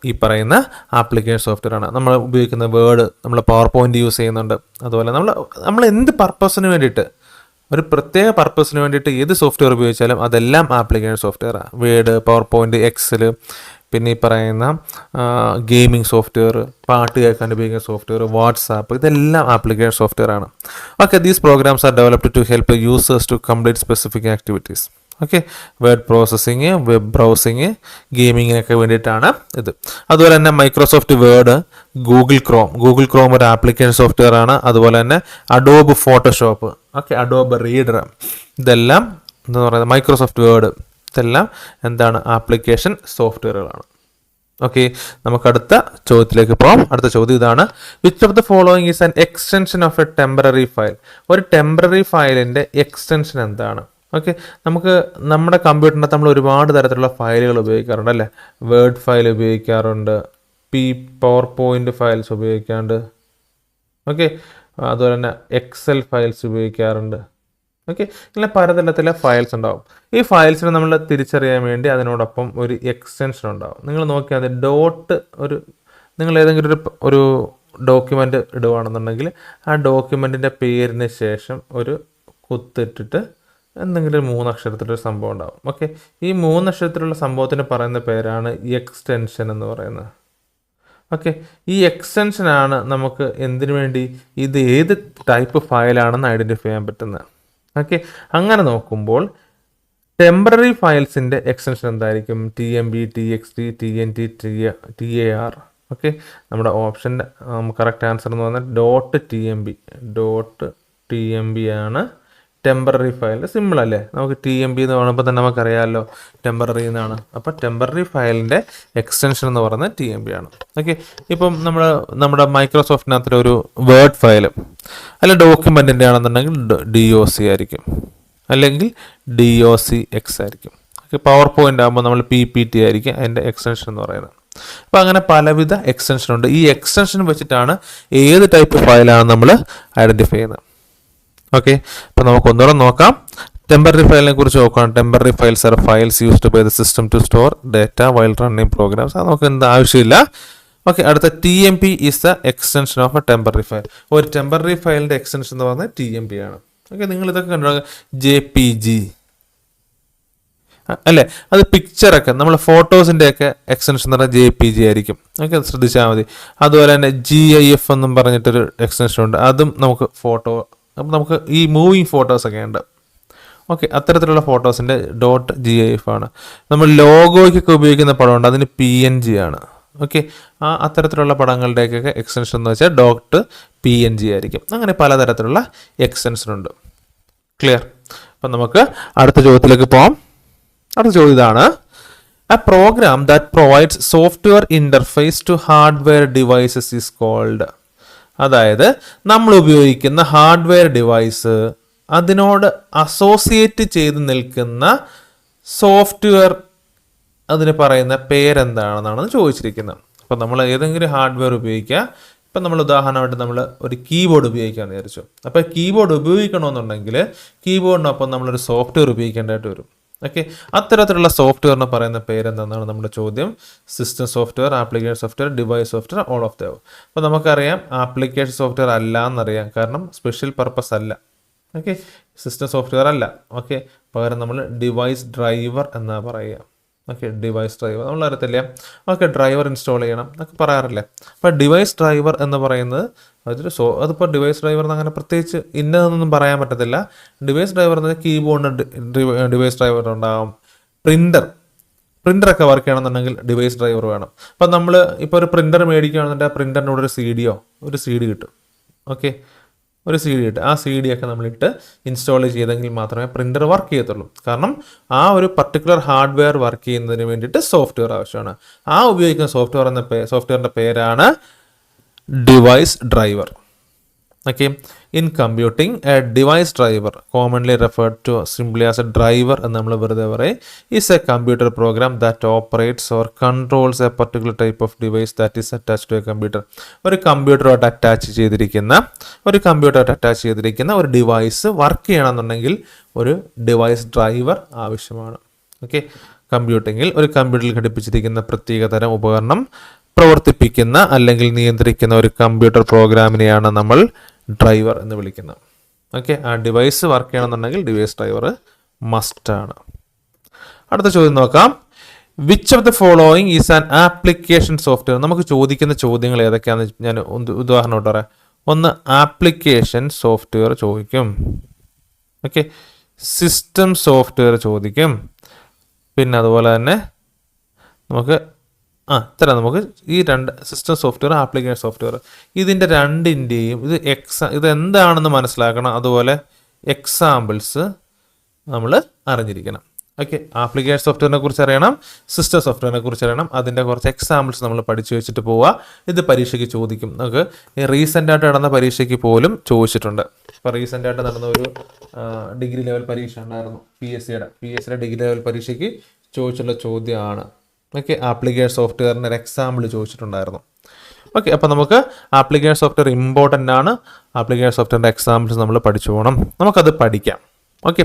A: ഈ പറയുന്ന ആപ്ലിക്കേഷൻ സോഫ്റ്റ്വെയർ ആണ്. നമ്മൾ ഉപയോഗിക്കുന്ന വേർഡ്, നമ്മൾ പവർ പോയിന്റ് യൂസ് ചെയ്യുന്നുണ്ട്. അതുപോലെ നമ്മൾ എന്ത് പർപ്പസിന് വേണ്ടിയിട്ട്, ഒരു പ്രത്യേക പർപ്പസിന് വേണ്ടിയിട്ട് ഏത് സോഫ്റ്റ്വെയർ ഉപയോഗിച്ചാലും അതെല്ലാം ആപ്ലിക്കേഷൻ സോഫ്റ്റ്വെയറാണ്. വേർഡ്, പവർ പോയിന്റ്, എക്സൽ, പിന്നെ ഈ പറയുന്ന ഗെയിമിംഗ് സോഫ്റ്റ്വെയർ, പാട്ട് കേൾക്കാൻ ഉപയോഗിക്കുന്ന സോഫ്റ്റ്വെയർ, വാട്സാപ്പ്, ഇതെല്ലാം ആപ്ലിക്കേഷൻ സോഫ്റ്റ്വെയർ ആണ്. Okay, these programs are developed to help users to complete specific activities. Okay, word processing, web browsing, ഗെയിമിങ്ങിനൊക്കെ വേണ്ടിയിട്ടാണ് ഇത്. അതുപോലെ തന്നെ മൈക്രോസോഫ്റ്റ് വേർഡ്, ഗൂഗിൾ ക്രോം ഒരു ആപ്ലിക്കേഷൻ സോഫ്റ്റ്വെയർ ആണ്. അതുപോലെ തന്നെ Adobe Photoshop, okay, Adobe Reader, ഇതെല്ലാം എന്താ പറയുന്നത്, മൈക്രോസോഫ്റ്റ് വേർഡ്, ഇതെല്ലാം എന്താണ്? ആപ്ലിക്കേഷൻ സോഫ്റ്റ്വെയറുകളാണ്. ഓക്കെ, നമുക്ക് അടുത്ത ചോദ്യത്തിലേക്ക് പോകാം. അടുത്ത ചോദ്യം ഇതാണ്: which of the following is an extension of a temporary file? ഒരു ടെമ്പററി ഫയലിൻ്റെ എക്സ്റ്റൻഷൻ എന്താണ്? ഓക്കെ, നമുക്ക് നമ്മുടെ കമ്പ്യൂട്ടറിനകത്ത് നമ്മൾ ഒരുപാട് തരത്തിലുള്ള ഫയലുകൾ ഉപയോഗിക്കാറുണ്ട് അല്ലേ. വേർഡ് ഫയൽ ഉപയോഗിക്കാറുണ്ട്, പവർ പോയിന്റ് ഫയൽസ് ഉപയോഗിക്കാറുണ്ട്. ഓക്കെ, അതുപോലെ തന്നെ എക്സൽ ഫയൽസ് ഉപയോഗിക്കാറുണ്ട്. ഓക്കെ, ഇങ്ങനെ പലതരത്തിലെ ഫയൽസ് ഉണ്ടാവും. ഈ ഫയൽസിനെ നമ്മൾ തിരിച്ചറിയാൻ വേണ്ടി അതിനോടൊപ്പം ഒരു എക്സ്റ്റൻഷൻ ഉണ്ടാവും. നിങ്ങൾ നോക്കിയാൽ അത് നിങ്ങൾ ഏതെങ്കിലും ഒരു ഡോക്യുമെൻ്റ് ഇടുകയാണെന്നുണ്ടെങ്കിൽ ആ ഡോക്യുമെൻറ്റിൻ്റെ പേരിന് ശേഷം ഒരു കുത്തിട്ടിട്ട് എന്തെങ്കിലും 3 അക്ഷരത്തിലൊരു സംഭവം ഉണ്ടാവും. ഓക്കെ, ഈ 3 അക്ഷരത്തിലുള്ള സംഭവത്തിന് പറയുന്ന പേരാണ് എക്സ്റ്റൻഷൻ എന്ന് പറയുന്നത്. ഓക്കെ, ഈ എക്സ്റ്റൻഷനാണ് നമുക്ക് എന്തിനു വേണ്ടി, ഇത് ഏത് ടൈപ്പ് ഫയലാണെന്ന് ഐഡൻറ്റിഫൈ ചെയ്യാൻ പറ്റുന്നത്. ഓക്കെ, അങ്ങനെ നോക്കുമ്പോൾ ടെമ്പററി ഫയൽസിൻ്റെ എക്സ്റ്റൻഷൻ എന്തായിരിക്കും? TMB, TXT, TNT, TAR. Okay, നമ്മുടെ ഓപ്ഷൻ്റെ കറക്റ്റ് ആൻസർ എന്ന് പറഞ്ഞാൽ .tmb ആണ് ടെമ്പററി ഫയൽ. സിമ്പിൾ അല്ലേ? നമുക്ക് TMB എന്ന് പറയുമ്പോൾ തന്നെ നമുക്കറിയാമല്ലോ ടെമ്പററി എന്നാണ്. അപ്പോൾ ടെമ്പററി ഫയലിൻ്റെ എക്സ്റ്റൻഷൻ എന്ന് പറയുന്നത് TMB ആണ്. ഓക്കെ, ഇപ്പം നമ്മുടെ മൈക്രോസോഫ്റ്റിനകത്തൊരു ഒരു വേർഡ് ഫയൽ അല്ല ഡോക്യുമെൻറ്റിൻ്റെ ആണെന്നുണ്ടെങ്കിൽ DOC ആയിരിക്കും, അല്ലെങ്കിൽ DOCX ആയിരിക്കും. ഓക്കെ, പവർ പോയിൻ്റ് ആകുമ്പോൾ നമ്മൾ PPT ആയിരിക്കും അതിൻ്റെ എക്സ്റ്റൻഷൻ എന്ന് പറയുന്നത്. അപ്പോൾ അങ്ങനെ പലവിധ എക്സ്റ്റൻഷൻ ഉണ്ട്. ഈ എക്സ്റ്റൻഷൻ വെച്ചിട്ടാണ് ഏത് ടൈപ്പ് ഫയലാണ് നമ്മൾ ഐഡൻറ്റിഫൈ ചെയ്യുന്നത്. ഓക്കെ, അപ്പോൾ നമുക്ക് ഒന്നുകൂടെ നോക്കാം. ടെമ്പററി ഫയലിനെ കുറിച്ച് നോക്കാം. Temporary files are files used by the system to store data while running programs. അത് നമുക്ക് എന്താ ആവശ്യമില്ല. ഓക്കെ, അടുത്ത TMP is the extension of a temporary file. ഒരു ടെമ്പററി ഫയലിൻ്റെ എക്സ്റ്റൻഷൻ എന്ന് പറഞ്ഞാൽ TMP ആണ്. ഓക്കെ, നിങ്ങൾ ഇതൊക്കെ കണ്ടോ, JPG അല്ലേ. അത് പിക്ചറൊക്കെ നമ്മൾ ഫോട്ടോസിൻ്റെയൊക്കെ എക്സ്റ്റൻഷൻ എന്ന് പറഞ്ഞാൽ JPG ആയിരിക്കും. ഓക്കെ, ശ്രദ്ധിച്ചാൽ മതി. അതുപോലെ തന്നെ GIF എന്നും പറഞ്ഞിട്ടൊരു എക്സ്റ്റൻഷൻ ഉണ്ട്, അതും നമുക്ക് ഫോട്ടോ. അപ്പം നമുക്ക് ഈ മൂവിങ് ഫോട്ടോസൊക്കെ ഉണ്ട്. ഓക്കെ, അത്തരത്തിലുള്ള ഫോട്ടോസിൻ്റെ .gif ആണ്. നമ്മൾ ലോഗോയ്ക്കൊക്കെ ഉപയോഗിക്കുന്ന പടമുണ്ട്, അതിന് PNG ആണ്. ഓക്കെ, അത്തരത്തിലുള്ള പടങ്ങളുടെയൊക്കെ എക്സ്റ്റൻഷൻ എന്ന് വെച്ചാൽ .png ആയിരിക്കും. അങ്ങനെ പലതരത്തിലുള്ള എക്സ്റ്റൻഷൻ ഉണ്ട്. ക്ലിയർ? അപ്പം നമുക്ക് അടുത്ത ചോദ്യത്തിലേക്ക് പോകാം. അടുത്ത ചോദ്യം ഇതാണ്: a program that provides software interface to hardware devices is called. അതായത് നമ്മൾ ഉപയോഗിക്കുന്ന ഹാർഡ്വെയർ ഡിവൈസ് അതിനോട് അസോസിയേറ്റ് ചെയ്ത് നിൽക്കുന്ന സോഫ്റ്റ്വെയർ, അതിന് പറയുന്ന പേരെന്താണെന്നാണ് ചോദിച്ചിരിക്കുന്നത്. അപ്പോൾ നമ്മൾ ഏതെങ്കിലും ഹാർഡ്വെയർ ഉപയോഗിക്കുക. ഇപ്പം നമ്മൾ ഉദാഹരണമായിട്ട് നമ്മൾ ഒരു കീബോർഡ് ഉപയോഗിക്കാമെന്ന് വിചാരിച്ചു. അപ്പോൾ കീബോർഡ് ഉപയോഗിക്കണമെന്നുണ്ടെങ്കിൽ കീബോർഡിനൊപ്പം നമ്മളൊരു സോഫ്റ്റ്വെയർ ഉപയോഗിക്കേണ്ടതായിട്ട് വരും. ഓക്കെ, അത്തരത്തിലുള്ള സോഫ്റ്റ്വെയറിന് പറയുന്ന പേരെന്താണ് നമ്മുടെ ചോദ്യം. System software, application software, device software, all of the above. അപ്പോൾ നമുക്കറിയാം ആപ്ലിക്കേഷൻ സോഫ്റ്റ്വെയർ അല്ല എന്നറിയാം, കാരണം സ്പെഷ്യൽ പർപ്പസ് അല്ല. ഓക്കെ, സിസ്റ്റം സോഫ്റ്റ്വെയർ അല്ല. ഓക്കെ, പകരം നമ്മൾ ഡിവൈസ് ഡ്രൈവർ എന്നാണ് പറയുക. ഓക്കെ, ഡിവൈസ് ഡ്രൈവർ നമ്മൾ അറിയത്തില്ല. ഓക്കെ, ഡ്രൈവർ ഇൻസ്റ്റാൾ ചെയ്യണം എന്നൊക്കെ പറയാറില്ലേ. അപ്പോൾ ഡിവൈസ് ഡ്രൈവർ എന്ന് പറയുന്നത് അതിപ്പോൾ ഡിവൈസ് ഡ്രൈവർ എന്ന് അങ്ങനെ പ്രത്യേകിച്ച് ഇന്നതൊന്നും പറയാൻ പറ്റത്തില്ല. ഡിവൈസ് ഡ്രൈവർ എന്ന് പറഞ്ഞാൽ കീബോർഡിന് ഡിവൈസ് ഡ്രൈവർ ഉണ്ടാകും. പ്രിൻ്ററൊക്കെ വർക്ക് ചെയ്യണമെന്നുണ്ടെങ്കിൽ ഡിവൈസ് ഡ്രൈവർ വേണം. അപ്പം നമ്മൾ ഇപ്പോൾ ഒരു പ്രിൻ്റർ മേടിക്കുകയാണെന്നുണ്ടെങ്കിൽ ആ പ്രിൻ്ററിൻ്റെ കൂടെ ഒരു സി ഡി കിട്ടും. ഓക്കെ, ഒരു സി ഡി ഇട്ട് ആ സി ഡി ഒക്കെ നമ്മളിട്ട് ഇൻസ്റ്റാൾ ചെയ്തെങ്കിൽ മാത്രമേ പ്രിൻ്റർ വർക്ക് ചെയ്യത്തുള്ളൂ. കാരണം ആ ഒരു പർട്ടിക്കുലർ ഹാർഡ്വെയർ വർക്ക് ചെയ്യുന്നതിന് വേണ്ടിയിട്ട് സോഫ്റ്റ്വെയർ ആവശ്യമാണ്. ആ ഉപയോഗിക്കുന്ന സോഫ്റ്റ്വെയറിൻ്റെ പേരാണ് device driver. Okay, in computing a device driver commonly referred to simply as a driver എന്ന് നമ്മൾ വെറുതെ പറയും. Is a computer program that operates or controls a particular type of device that is attach to a computer. ഒരു കമ്പ്യൂട്ടറുമായിട്ട് attach ചെയ്തിരിക്കുന്ന ഒരു device work ചെയ്യണമെന്നുണ്ടെങ്കിൽ ഒരു ഡിവൈസ് ഡ്രൈവർ ആവശ്യമാണ്. ഓക്കെ, ഒരു കമ്പ്യൂട്ടറിൽ ഘടിപ്പിച്ചിരിക്കുന്ന പ്രത്യേക തരം ഉപകരണം പ്രവർത്തിപ്പിക്കുന്ന അല്ലെങ്കിൽ നിയന്ത്രിക്കുന്ന ഒരു കമ്പ്യൂട്ടർ പ്രോഗ്രാമിനെയാണ് നമ്മൾ ഡ്രൈവർ എന്ന് വിളിക്കുന്നത്. ഓക്കെ, ആ ഡിവൈസ് വർക്ക് ചെയ്യണമെന്നുണ്ടെങ്കിൽ ഡിവൈസ് ഡ്രൈവർ മസ്റ്റാണ്. അടുത്ത ചോദ്യം നോക്കാം. Which of the following is an application software? നമുക്ക് ചോദിക്കുന്ന ചോദ്യങ്ങൾ ഏതൊക്കെയാണെന്ന് ഞാൻ ഉദാഹരണം പറയാം. ഒന്ന് ആപ്ലിക്കേഷൻ സോഫ്റ്റ്വെയർ ചോദിക്കും. ഓക്കെ, സിസ്റ്റം സോഫ്റ്റ്വെയർ ചോദിക്കും. പിന്നെ അതുപോലെ തന്നെ നമുക്ക് നമുക്ക് ഈ രണ്ട് സിസ്റ്റം സോഫ്റ്റ്വെയർ, ആപ്ലിക്കേഷൻ സോഫ്റ്റ്വെയർ, ഇതിൻ്റെ രണ്ടിൻ്റെയും ഇത് എന്താണെന്ന് മനസ്സിലാക്കണം. അതുപോലെ എക്സാമ്പിൾസ് നമ്മൾ അറിഞ്ഞിരിക്കണം. ഓക്കെ, ആപ്ലിക്കേഷൻ സോഫ്റ്റ്വെയറിനെ കുറിച്ച് അറിയണം, സിസ്റ്റം സോഫ്റ്റ്വെയറിനെ കുറിച്ച് അറിയണം, അതിൻ്റെ കുറച്ച് എക്സാമ്പിൾസ് നമ്മൾ പഠിച്ചു വെച്ചിട്ട് പോവുക. ഇത് പരീക്ഷയ്ക്ക് ചോദിക്കും. നമുക്ക് റീസെൻ്റായിട്ട് നടന്ന പരീക്ഷയ്ക്ക് പോലും ചോദിച്ചിട്ടുണ്ട്. ഇപ്പോൾ റീസെൻ്റായിട്ട് നടന്ന ഒരു ഡിഗ്രി ലെവൽ പരീക്ഷ ഉണ്ടായിരുന്നു, പി എസ് സിയുടെ ഡിഗ്രി ലെവൽ പരീക്ഷയ്ക്ക് ചോദിച്ചുള്ള ചോദ്യമാണ്. ഓക്കെ, ആപ്ലിക്കേഷൻ സോഫ്റ്റ്വെയറിന് ഒരു എക്സാമ്പിൾ ചോദിച്ചിട്ടുണ്ടായിരുന്നു. ഓക്കെ, അപ്പോൾ നമുക്ക് ആപ്ലിക്കേഷൻ സോഫ്റ്റ്വെയർ ഇമ്പോർട്ടൻ്റ് ആണ്. ആപ്ലിക്കേഷൻ സോഫ്റ്റ്വെയറിൻ്റെ എക്സാമ്പിൾസ് നമ്മൾ പഠിച്ചു പോകണം. നമുക്കത് പഠിക്കാം. ഓക്കെ,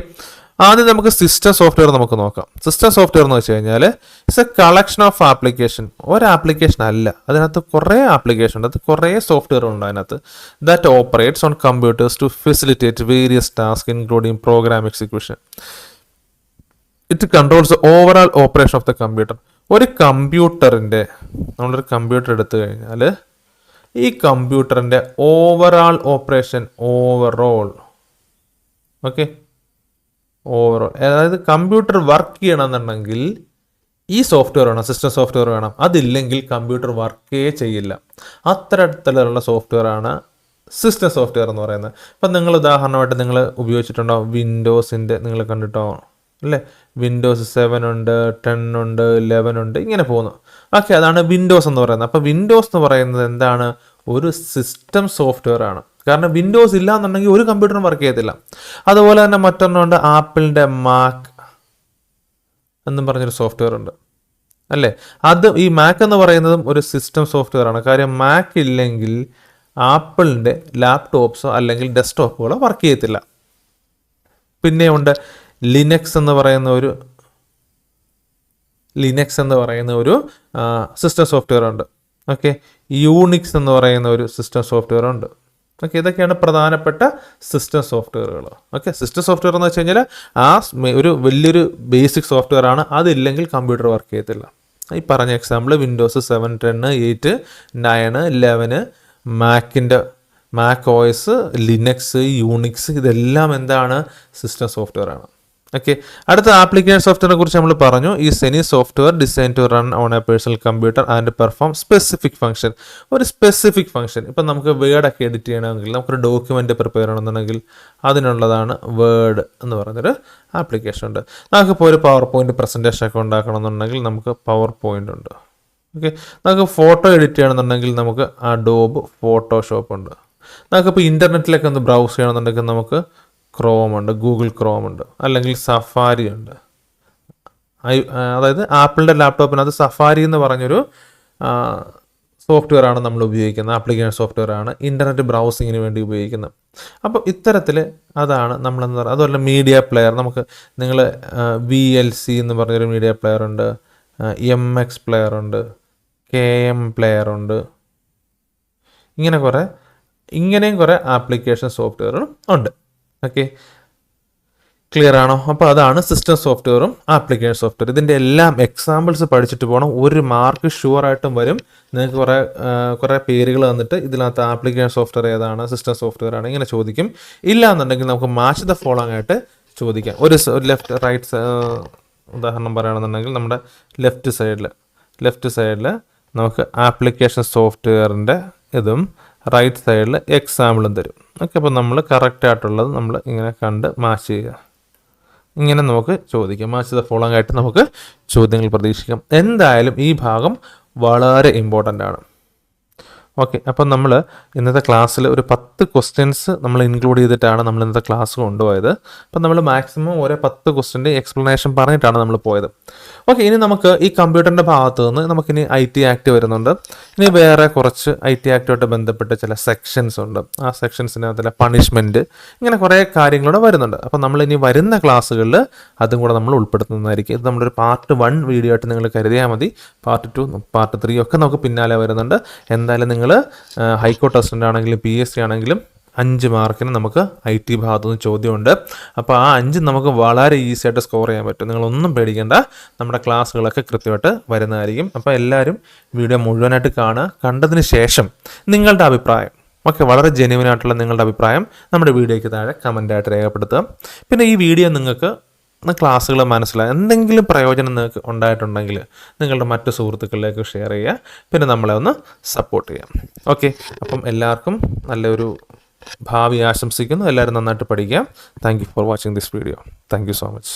A: ആദ്യം നമുക്ക് സിസ്റ്റം സോഫ്റ്റ്വെയർ നമുക്ക് നോക്കാം. സിസ്റ്റം സോഫ്റ്റ്വെയർ എന്ന് വെച്ച് കഴിഞ്ഞാൽ it's A collection of application. ഒരു ആപ്ലിക്കേഷൻ അല്ല, അതിനകത്ത് കുറേ ആപ്ലിക്കേഷൻ ഉണ്ട്, അത് കുറേ സോഫ്റ്റ്വെയർ ഉണ്ട് അതിനകത്ത്. That operates on computers to facilitate various task including program execution. It controls overall operation of the computer. ഒരു കമ്പ്യൂട്ടറിൻ്റെ നമ്മളൊരു കമ്പ്യൂട്ടർ എടുത്തു കഴിഞ്ഞാൽ ഈ കമ്പ്യൂട്ടറിൻ്റെ ഓവറോൾ ഓപ്പറേഷൻ ഓവറോൾ അതായത് കമ്പ്യൂട്ടർ വർക്ക് ചെയ്യണമെന്നുണ്ടെങ്കിൽ ഈ സോഫ്റ്റ്വെയർ വേണം, സിസ്റ്റം സോഫ്റ്റ്വെയർ വേണം. അതില്ലെങ്കിൽ കമ്പ്യൂട്ടർ വർക്കേ ചെയ്യില്ല. അത്തരത്തിലുള്ള സോഫ്റ്റ്വെയർ ആണ് സിസ്റ്റം സോഫ്റ്റ്വെയർ എന്ന് പറയുന്നത്. ഇപ്പം നിങ്ങൾ ഉദാഹരണമായിട്ട് നിങ്ങൾ ഉപയോഗിച്ചിട്ടുണ്ടാവും വിൻഡോസിൻ്റെ, നിങ്ങൾ കണ്ടിട്ടോ അല്ലേ? വിൻഡോസ് 7 ഉണ്ട്, 10 ഉണ്ട്, 11 ഉണ്ട്, ഇങ്ങനെ പോകുന്നു. ഓക്കെ, അതാണ് വിൻഡോസ് എന്ന് പറയുന്നത്. അപ്പോൾ വിൻഡോസ് എന്ന് പറയുന്നത് എന്താണ്? ഒരു സിസ്റ്റം സോഫ്റ്റ്വെയർ ആണ്. കാരണം വിൻഡോസ് ഇല്ല എന്നുണ്ടെങ്കിൽ ഒരു കമ്പ്യൂട്ടറും വർക്ക് ചെയ്യത്തില്ല. അതുപോലെ തന്നെ മറ്റൊന്നുണ്ട്, ആപ്പിളിൻ്റെ മാക് എന്നും പറഞ്ഞൊരു സോഫ്റ്റ്വെയർ ഉണ്ട് അല്ലേ? ഈ മാക് എന്ന് പറയുന്നതും ഒരു സിസ്റ്റം സോഫ്റ്റ്വെയർ ആണ്. കാര്യം മാക് ഇല്ലെങ്കിൽ ആപ്പിളിൻ്റെ ലാപ്ടോപ്സോ അല്ലെങ്കിൽ ഡെസ്ക്ടോപ്പുകളോ വർക്ക് ചെയ്യത്തില്ല. പിന്നെ ഉണ്ട് ലിനക്സ് എന്ന് പറയുന്ന ഒരു സിസ്റ്റം സോഫ്റ്റ്വെയർ ഉണ്ട്. ഓക്കെ, യൂണിക്സ് എന്ന് പറയുന്ന ഒരു സിസ്റ്റം സോഫ്റ്റ്വെയർ ഉണ്ട്. ഓക്കെ, ഇതൊക്കെയാണ് പ്രധാനപ്പെട്ട സിസ്റ്റം സോഫ്റ്റ്വെയറുകൾ. ഓക്കെ, സിസ്റ്റം സോഫ്റ്റ്വെയർ എന്ന് വെച്ച് കഴിഞ്ഞാൽ ഒരു വലിയൊരു ബേസിക് സോഫ്റ്റ്വെയർ ആണ്. അതില്ലെങ്കിൽ കമ്പ്യൂട്ടർ വർക്ക് ചെയ്യത്തില്ല. ഈ പറഞ്ഞ example Windows 7, 10, 8, 9, 11, Mac OS, Linux, Unix, ഇതെല്ലാം എന്താണ്? സിസ്റ്റം സോഫ്റ്റ്വെയർ ആണ്. ഓക്കെ, അടുത്ത ആപ്ലിക്കേഷൻ സോഫ്റ്റ്വെയറിനെ കുറിച്ച് നമ്മൾ പറഞ്ഞു. Is any software design to run on a personal computer and perform specific function. ഒരു സ്പെസിഫിക് ഫംഗ്ഷൻ, ഇപ്പം നമുക്ക് വേർഡൊക്കെ എഡിറ്റ് ചെയ്യണമെങ്കിൽ, നമുക്കൊരു ഡോക്യുമെൻ്റ് പ്രിപ്പയർ ചെയ്യണമെന്നുണ്ടെങ്കിൽ അതിനുള്ളതാണ് വേർഡ് എന്ന് പറയുന്നൊരു ആപ്ലിക്കേഷൻ ഉണ്ട്. നമുക്കിപ്പോൾ ഒരു പവർ പോയിൻ്റ് പ്രസൻറ്റേഷൻ ഒക്കെ ഉണ്ടാക്കണമെന്നുണ്ടെങ്കിൽ നമുക്ക് പവർ പോയിൻ്റ് ഉണ്ട്. ഓക്കെ, നമുക്ക് ഫോട്ടോ എഡിറ്റ് ചെയ്യണമെന്നുണ്ടെങ്കിൽ നമുക്ക് അഡോബ് ഫോട്ടോഷോപ്പ് ഉണ്ട്. നമുക്കിപ്പോൾ ഇൻ്റർനെറ്റിലൊക്കെ ഒന്ന് ബ്രൗസ് ചെയ്യണമെന്നുണ്ടെങ്കിൽ നമുക്ക് ക്രോം ഉണ്ട്, ഗൂഗിൾ ക്രോം ഉണ്ട്, അല്ലെങ്കിൽ സഫാരി ഉണ്ട്. അതായത് ആപ്പിളിൻ്റെ ലാപ്ടോപ്പിനകത്ത് സഫാരി എന്ന് പറഞ്ഞൊരു സോഫ്റ്റ്വെയർ ആണ് നമ്മൾ ഉപയോഗിക്കുന്നത്, ആപ്ലിക്കേഷൻ സോഫ്റ്റ്വെയർ ആണ് ഇൻ്റർനെറ്റ് ബ്രൗസിങ്ങിന് വേണ്ടി ഉപയോഗിക്കുന്നത്. അപ്പോൾ ഇത്തരത്തിൽ അതാണ് നമ്മളെന്ന് പറയുന്നത്. അതുപോലെ മീഡിയ പ്ലെയർ, നമുക്ക് നിങ്ങൾ VLC എന്ന് പറഞ്ഞൊരു മീഡിയ പ്ലെയർ ഉണ്ട്, MX പ്ലെയർ ഉണ്ട്, KM പ്ലെയർ ഉണ്ട്, ഇങ്ങനെയും കുറേ ആപ്ലിക്കേഷൻ സോഫ്റ്റ്വെയറും ഉണ്ട്. ഓക്കെ, ക്ലിയർ ആണോ? അപ്പോൾ അതാണ് സിസ്റ്റം സോഫ്റ്റ്വെയറും ആപ്ലിക്കേഷൻ സോഫ്റ്റ്വെയർ. ഇതിൻ്റെ എല്ലാം എക്സാമ്പിൾസ് പഠിച്ചിട്ട് പോകണം. ഒരു മാർക്ക് ഷുവറായിട്ടും വരും. നിങ്ങൾക്ക് കുറേ പേരുകൾ തന്നിട്ട് ഇതിനകത്ത് ആപ്ലിക്കേഷൻ സോഫ്റ്റ്വെയർ ഏതാണ്, സിസ്റ്റം സോഫ്റ്റ്വെയർ ആണ്, ഇങ്ങനെ ചോദിക്കും. ഇല്ല എന്നുണ്ടെങ്കിൽ നമുക്ക് മാച്ച് ദ ഫോളോയിങ് ആയിട്ട് ചോദിക്കാം. ഒരു ലെഫ്റ്റ് റൈറ്റ് ഉദാഹരണം പറയുകയാണെന്നുണ്ടെങ്കിൽ നമ്മുടെ ലെഫ്റ്റ് സൈഡിൽ നമുക്ക് ആപ്ലിക്കേഷൻ സോഫ്റ്റ്വെയറിൻ്റെ ഇതും റൈറ്റ് സൈഡിൽ എക്സാമ്പിളും തരും. ഓക്കെ, അപ്പോൾ നമ്മൾ കറക്റ്റായിട്ടുള്ളത് നമ്മൾ ഇങ്ങനെ കണ്ട് മാച്ച് ചെയ്യുക. ഇങ്ങനെ നമുക്ക് ചോദിക്കാം. മാച്ച് ദ ഫോളോയിങ് ആയിട്ട് നമുക്ക് ചോദ്യങ്ങൾ പ്രതീക്ഷിക്കാം. എന്തായാലും ഈ ഭാഗം വളരെ ഇമ്പോർട്ടൻ്റ് ആണ്. ഓക്കെ, അപ്പം നമ്മൾ ഇന്നത്തെ ക്ലാസ്സിൽ ഒരു 10 ക്വസ്റ്റ്യൻസ് നമ്മൾ ഇൻക്ലൂഡ് ചെയ്തിട്ടാണ് നമ്മൾ ഇന്നത്തെ ക്ലാസ് കൊണ്ടുപോയത്. അപ്പം നമ്മൾ മാക്സിമം ഓരോ 10 ക്വസ്റ്റ്യൻ്റെ എക്സ്പ്ലനേഷൻ പറഞ്ഞിട്ടാണ് നമ്മൾ പോയത്. ഓക്കെ, ഇനി നമുക്ക് ഈ കമ്പ്യൂട്ടറിൻ്റെ ഭാഗത്ത് നിന്ന് നമുക്കിനി IT ആക്ട് വരുന്നുണ്ട്. ഇനി വേറെ കുറച്ച് IT ആക്റ്റുമായിട്ട് ബന്ധപ്പെട്ട് ചില സെക്ഷൻസ് ഉണ്ട്. ആ സെക്ഷൻസിനകത്തിലെ പണിഷ്മെൻറ്റ്, ഇങ്ങനെ കുറേ കാര്യങ്ങളൂടെ വരുന്നുണ്ട്. അപ്പം നമ്മളിനി വരുന്ന ക്ലാസ്സുകളിൽ അതും കൂടെ നമ്മൾ ഉൾപ്പെടുത്തുന്നതായിരിക്കും. ഇത് നമ്മളൊരു പാർട്ട് 1 വീഡിയോ ആയിട്ട് നിങ്ങൾ കരുതിയാൽ മതി. പാർട്ട് 2, പാർട്ട് 3 ഒക്കെ നമുക്ക് പിന്നാലെ വരുന്നുണ്ട്. എന്തായാലും നിങ്ങൾ ഹൈക്കോർട്ട് അസിസ്റ്റൻ്റ് ആണെങ്കിലും PSC ആണെങ്കിലും 5 മാർക്കിന് നമുക്ക് IT ഭാഗത്തുനിന്ന് ചോദ്യമുണ്ട്. അപ്പോൾ ആ 5 നമുക്ക് വളരെ ഈസി ആയിട്ട് സ്കോർ ചെയ്യാൻ പറ്റും. നിങ്ങളൊന്നും പേടിക്കേണ്ട, നമ്മുടെ ക്ലാസ്സുകളൊക്കെ കൃത്യമായിട്ട് വരുന്നതായിരിക്കും. അപ്പോൾ എല്ലാവരും വീഡിയോ മുഴുവനായിട്ട് കാണുക. കണ്ടതിന് ശേഷം നിങ്ങളുടെ അഭിപ്രായം, വളരെ ജെന്യുവൻ ആയിട്ടുള്ള നിങ്ങളുടെ അഭിപ്രായം നമ്മുടെ വീഡിയോയ്ക്ക് താഴെ കമൻ്റായിട്ട് രേഖപ്പെടുത്തുക. പിന്നെ ഈ വീഡിയോ നിങ്ങൾക്ക് ക്ലാസ്സുകൾ മനസ്സിലായി എന്തെങ്കിലും പ്രയോജനം നിങ്ങൾക്ക് ഉണ്ടായിട്ടുണ്ടെങ്കിൽ നിങ്ങളുടെ മറ്റു സുഹൃത്തുക്കളിലേക്ക് ഷെയർ ചെയ്യുക. പിന്നെ നമ്മളെ ഒന്ന് സപ്പോർട്ട് ചെയ്യാം. ഓക്കെ, അപ്പം എല്ലാവർക്കും നല്ലൊരു ഭാവി ആശംസിക്കുന്നു. എല്ലാവരും നന്നായിട്ട് പഠിക്കുക. Thank you for watching this video. Thank you so much.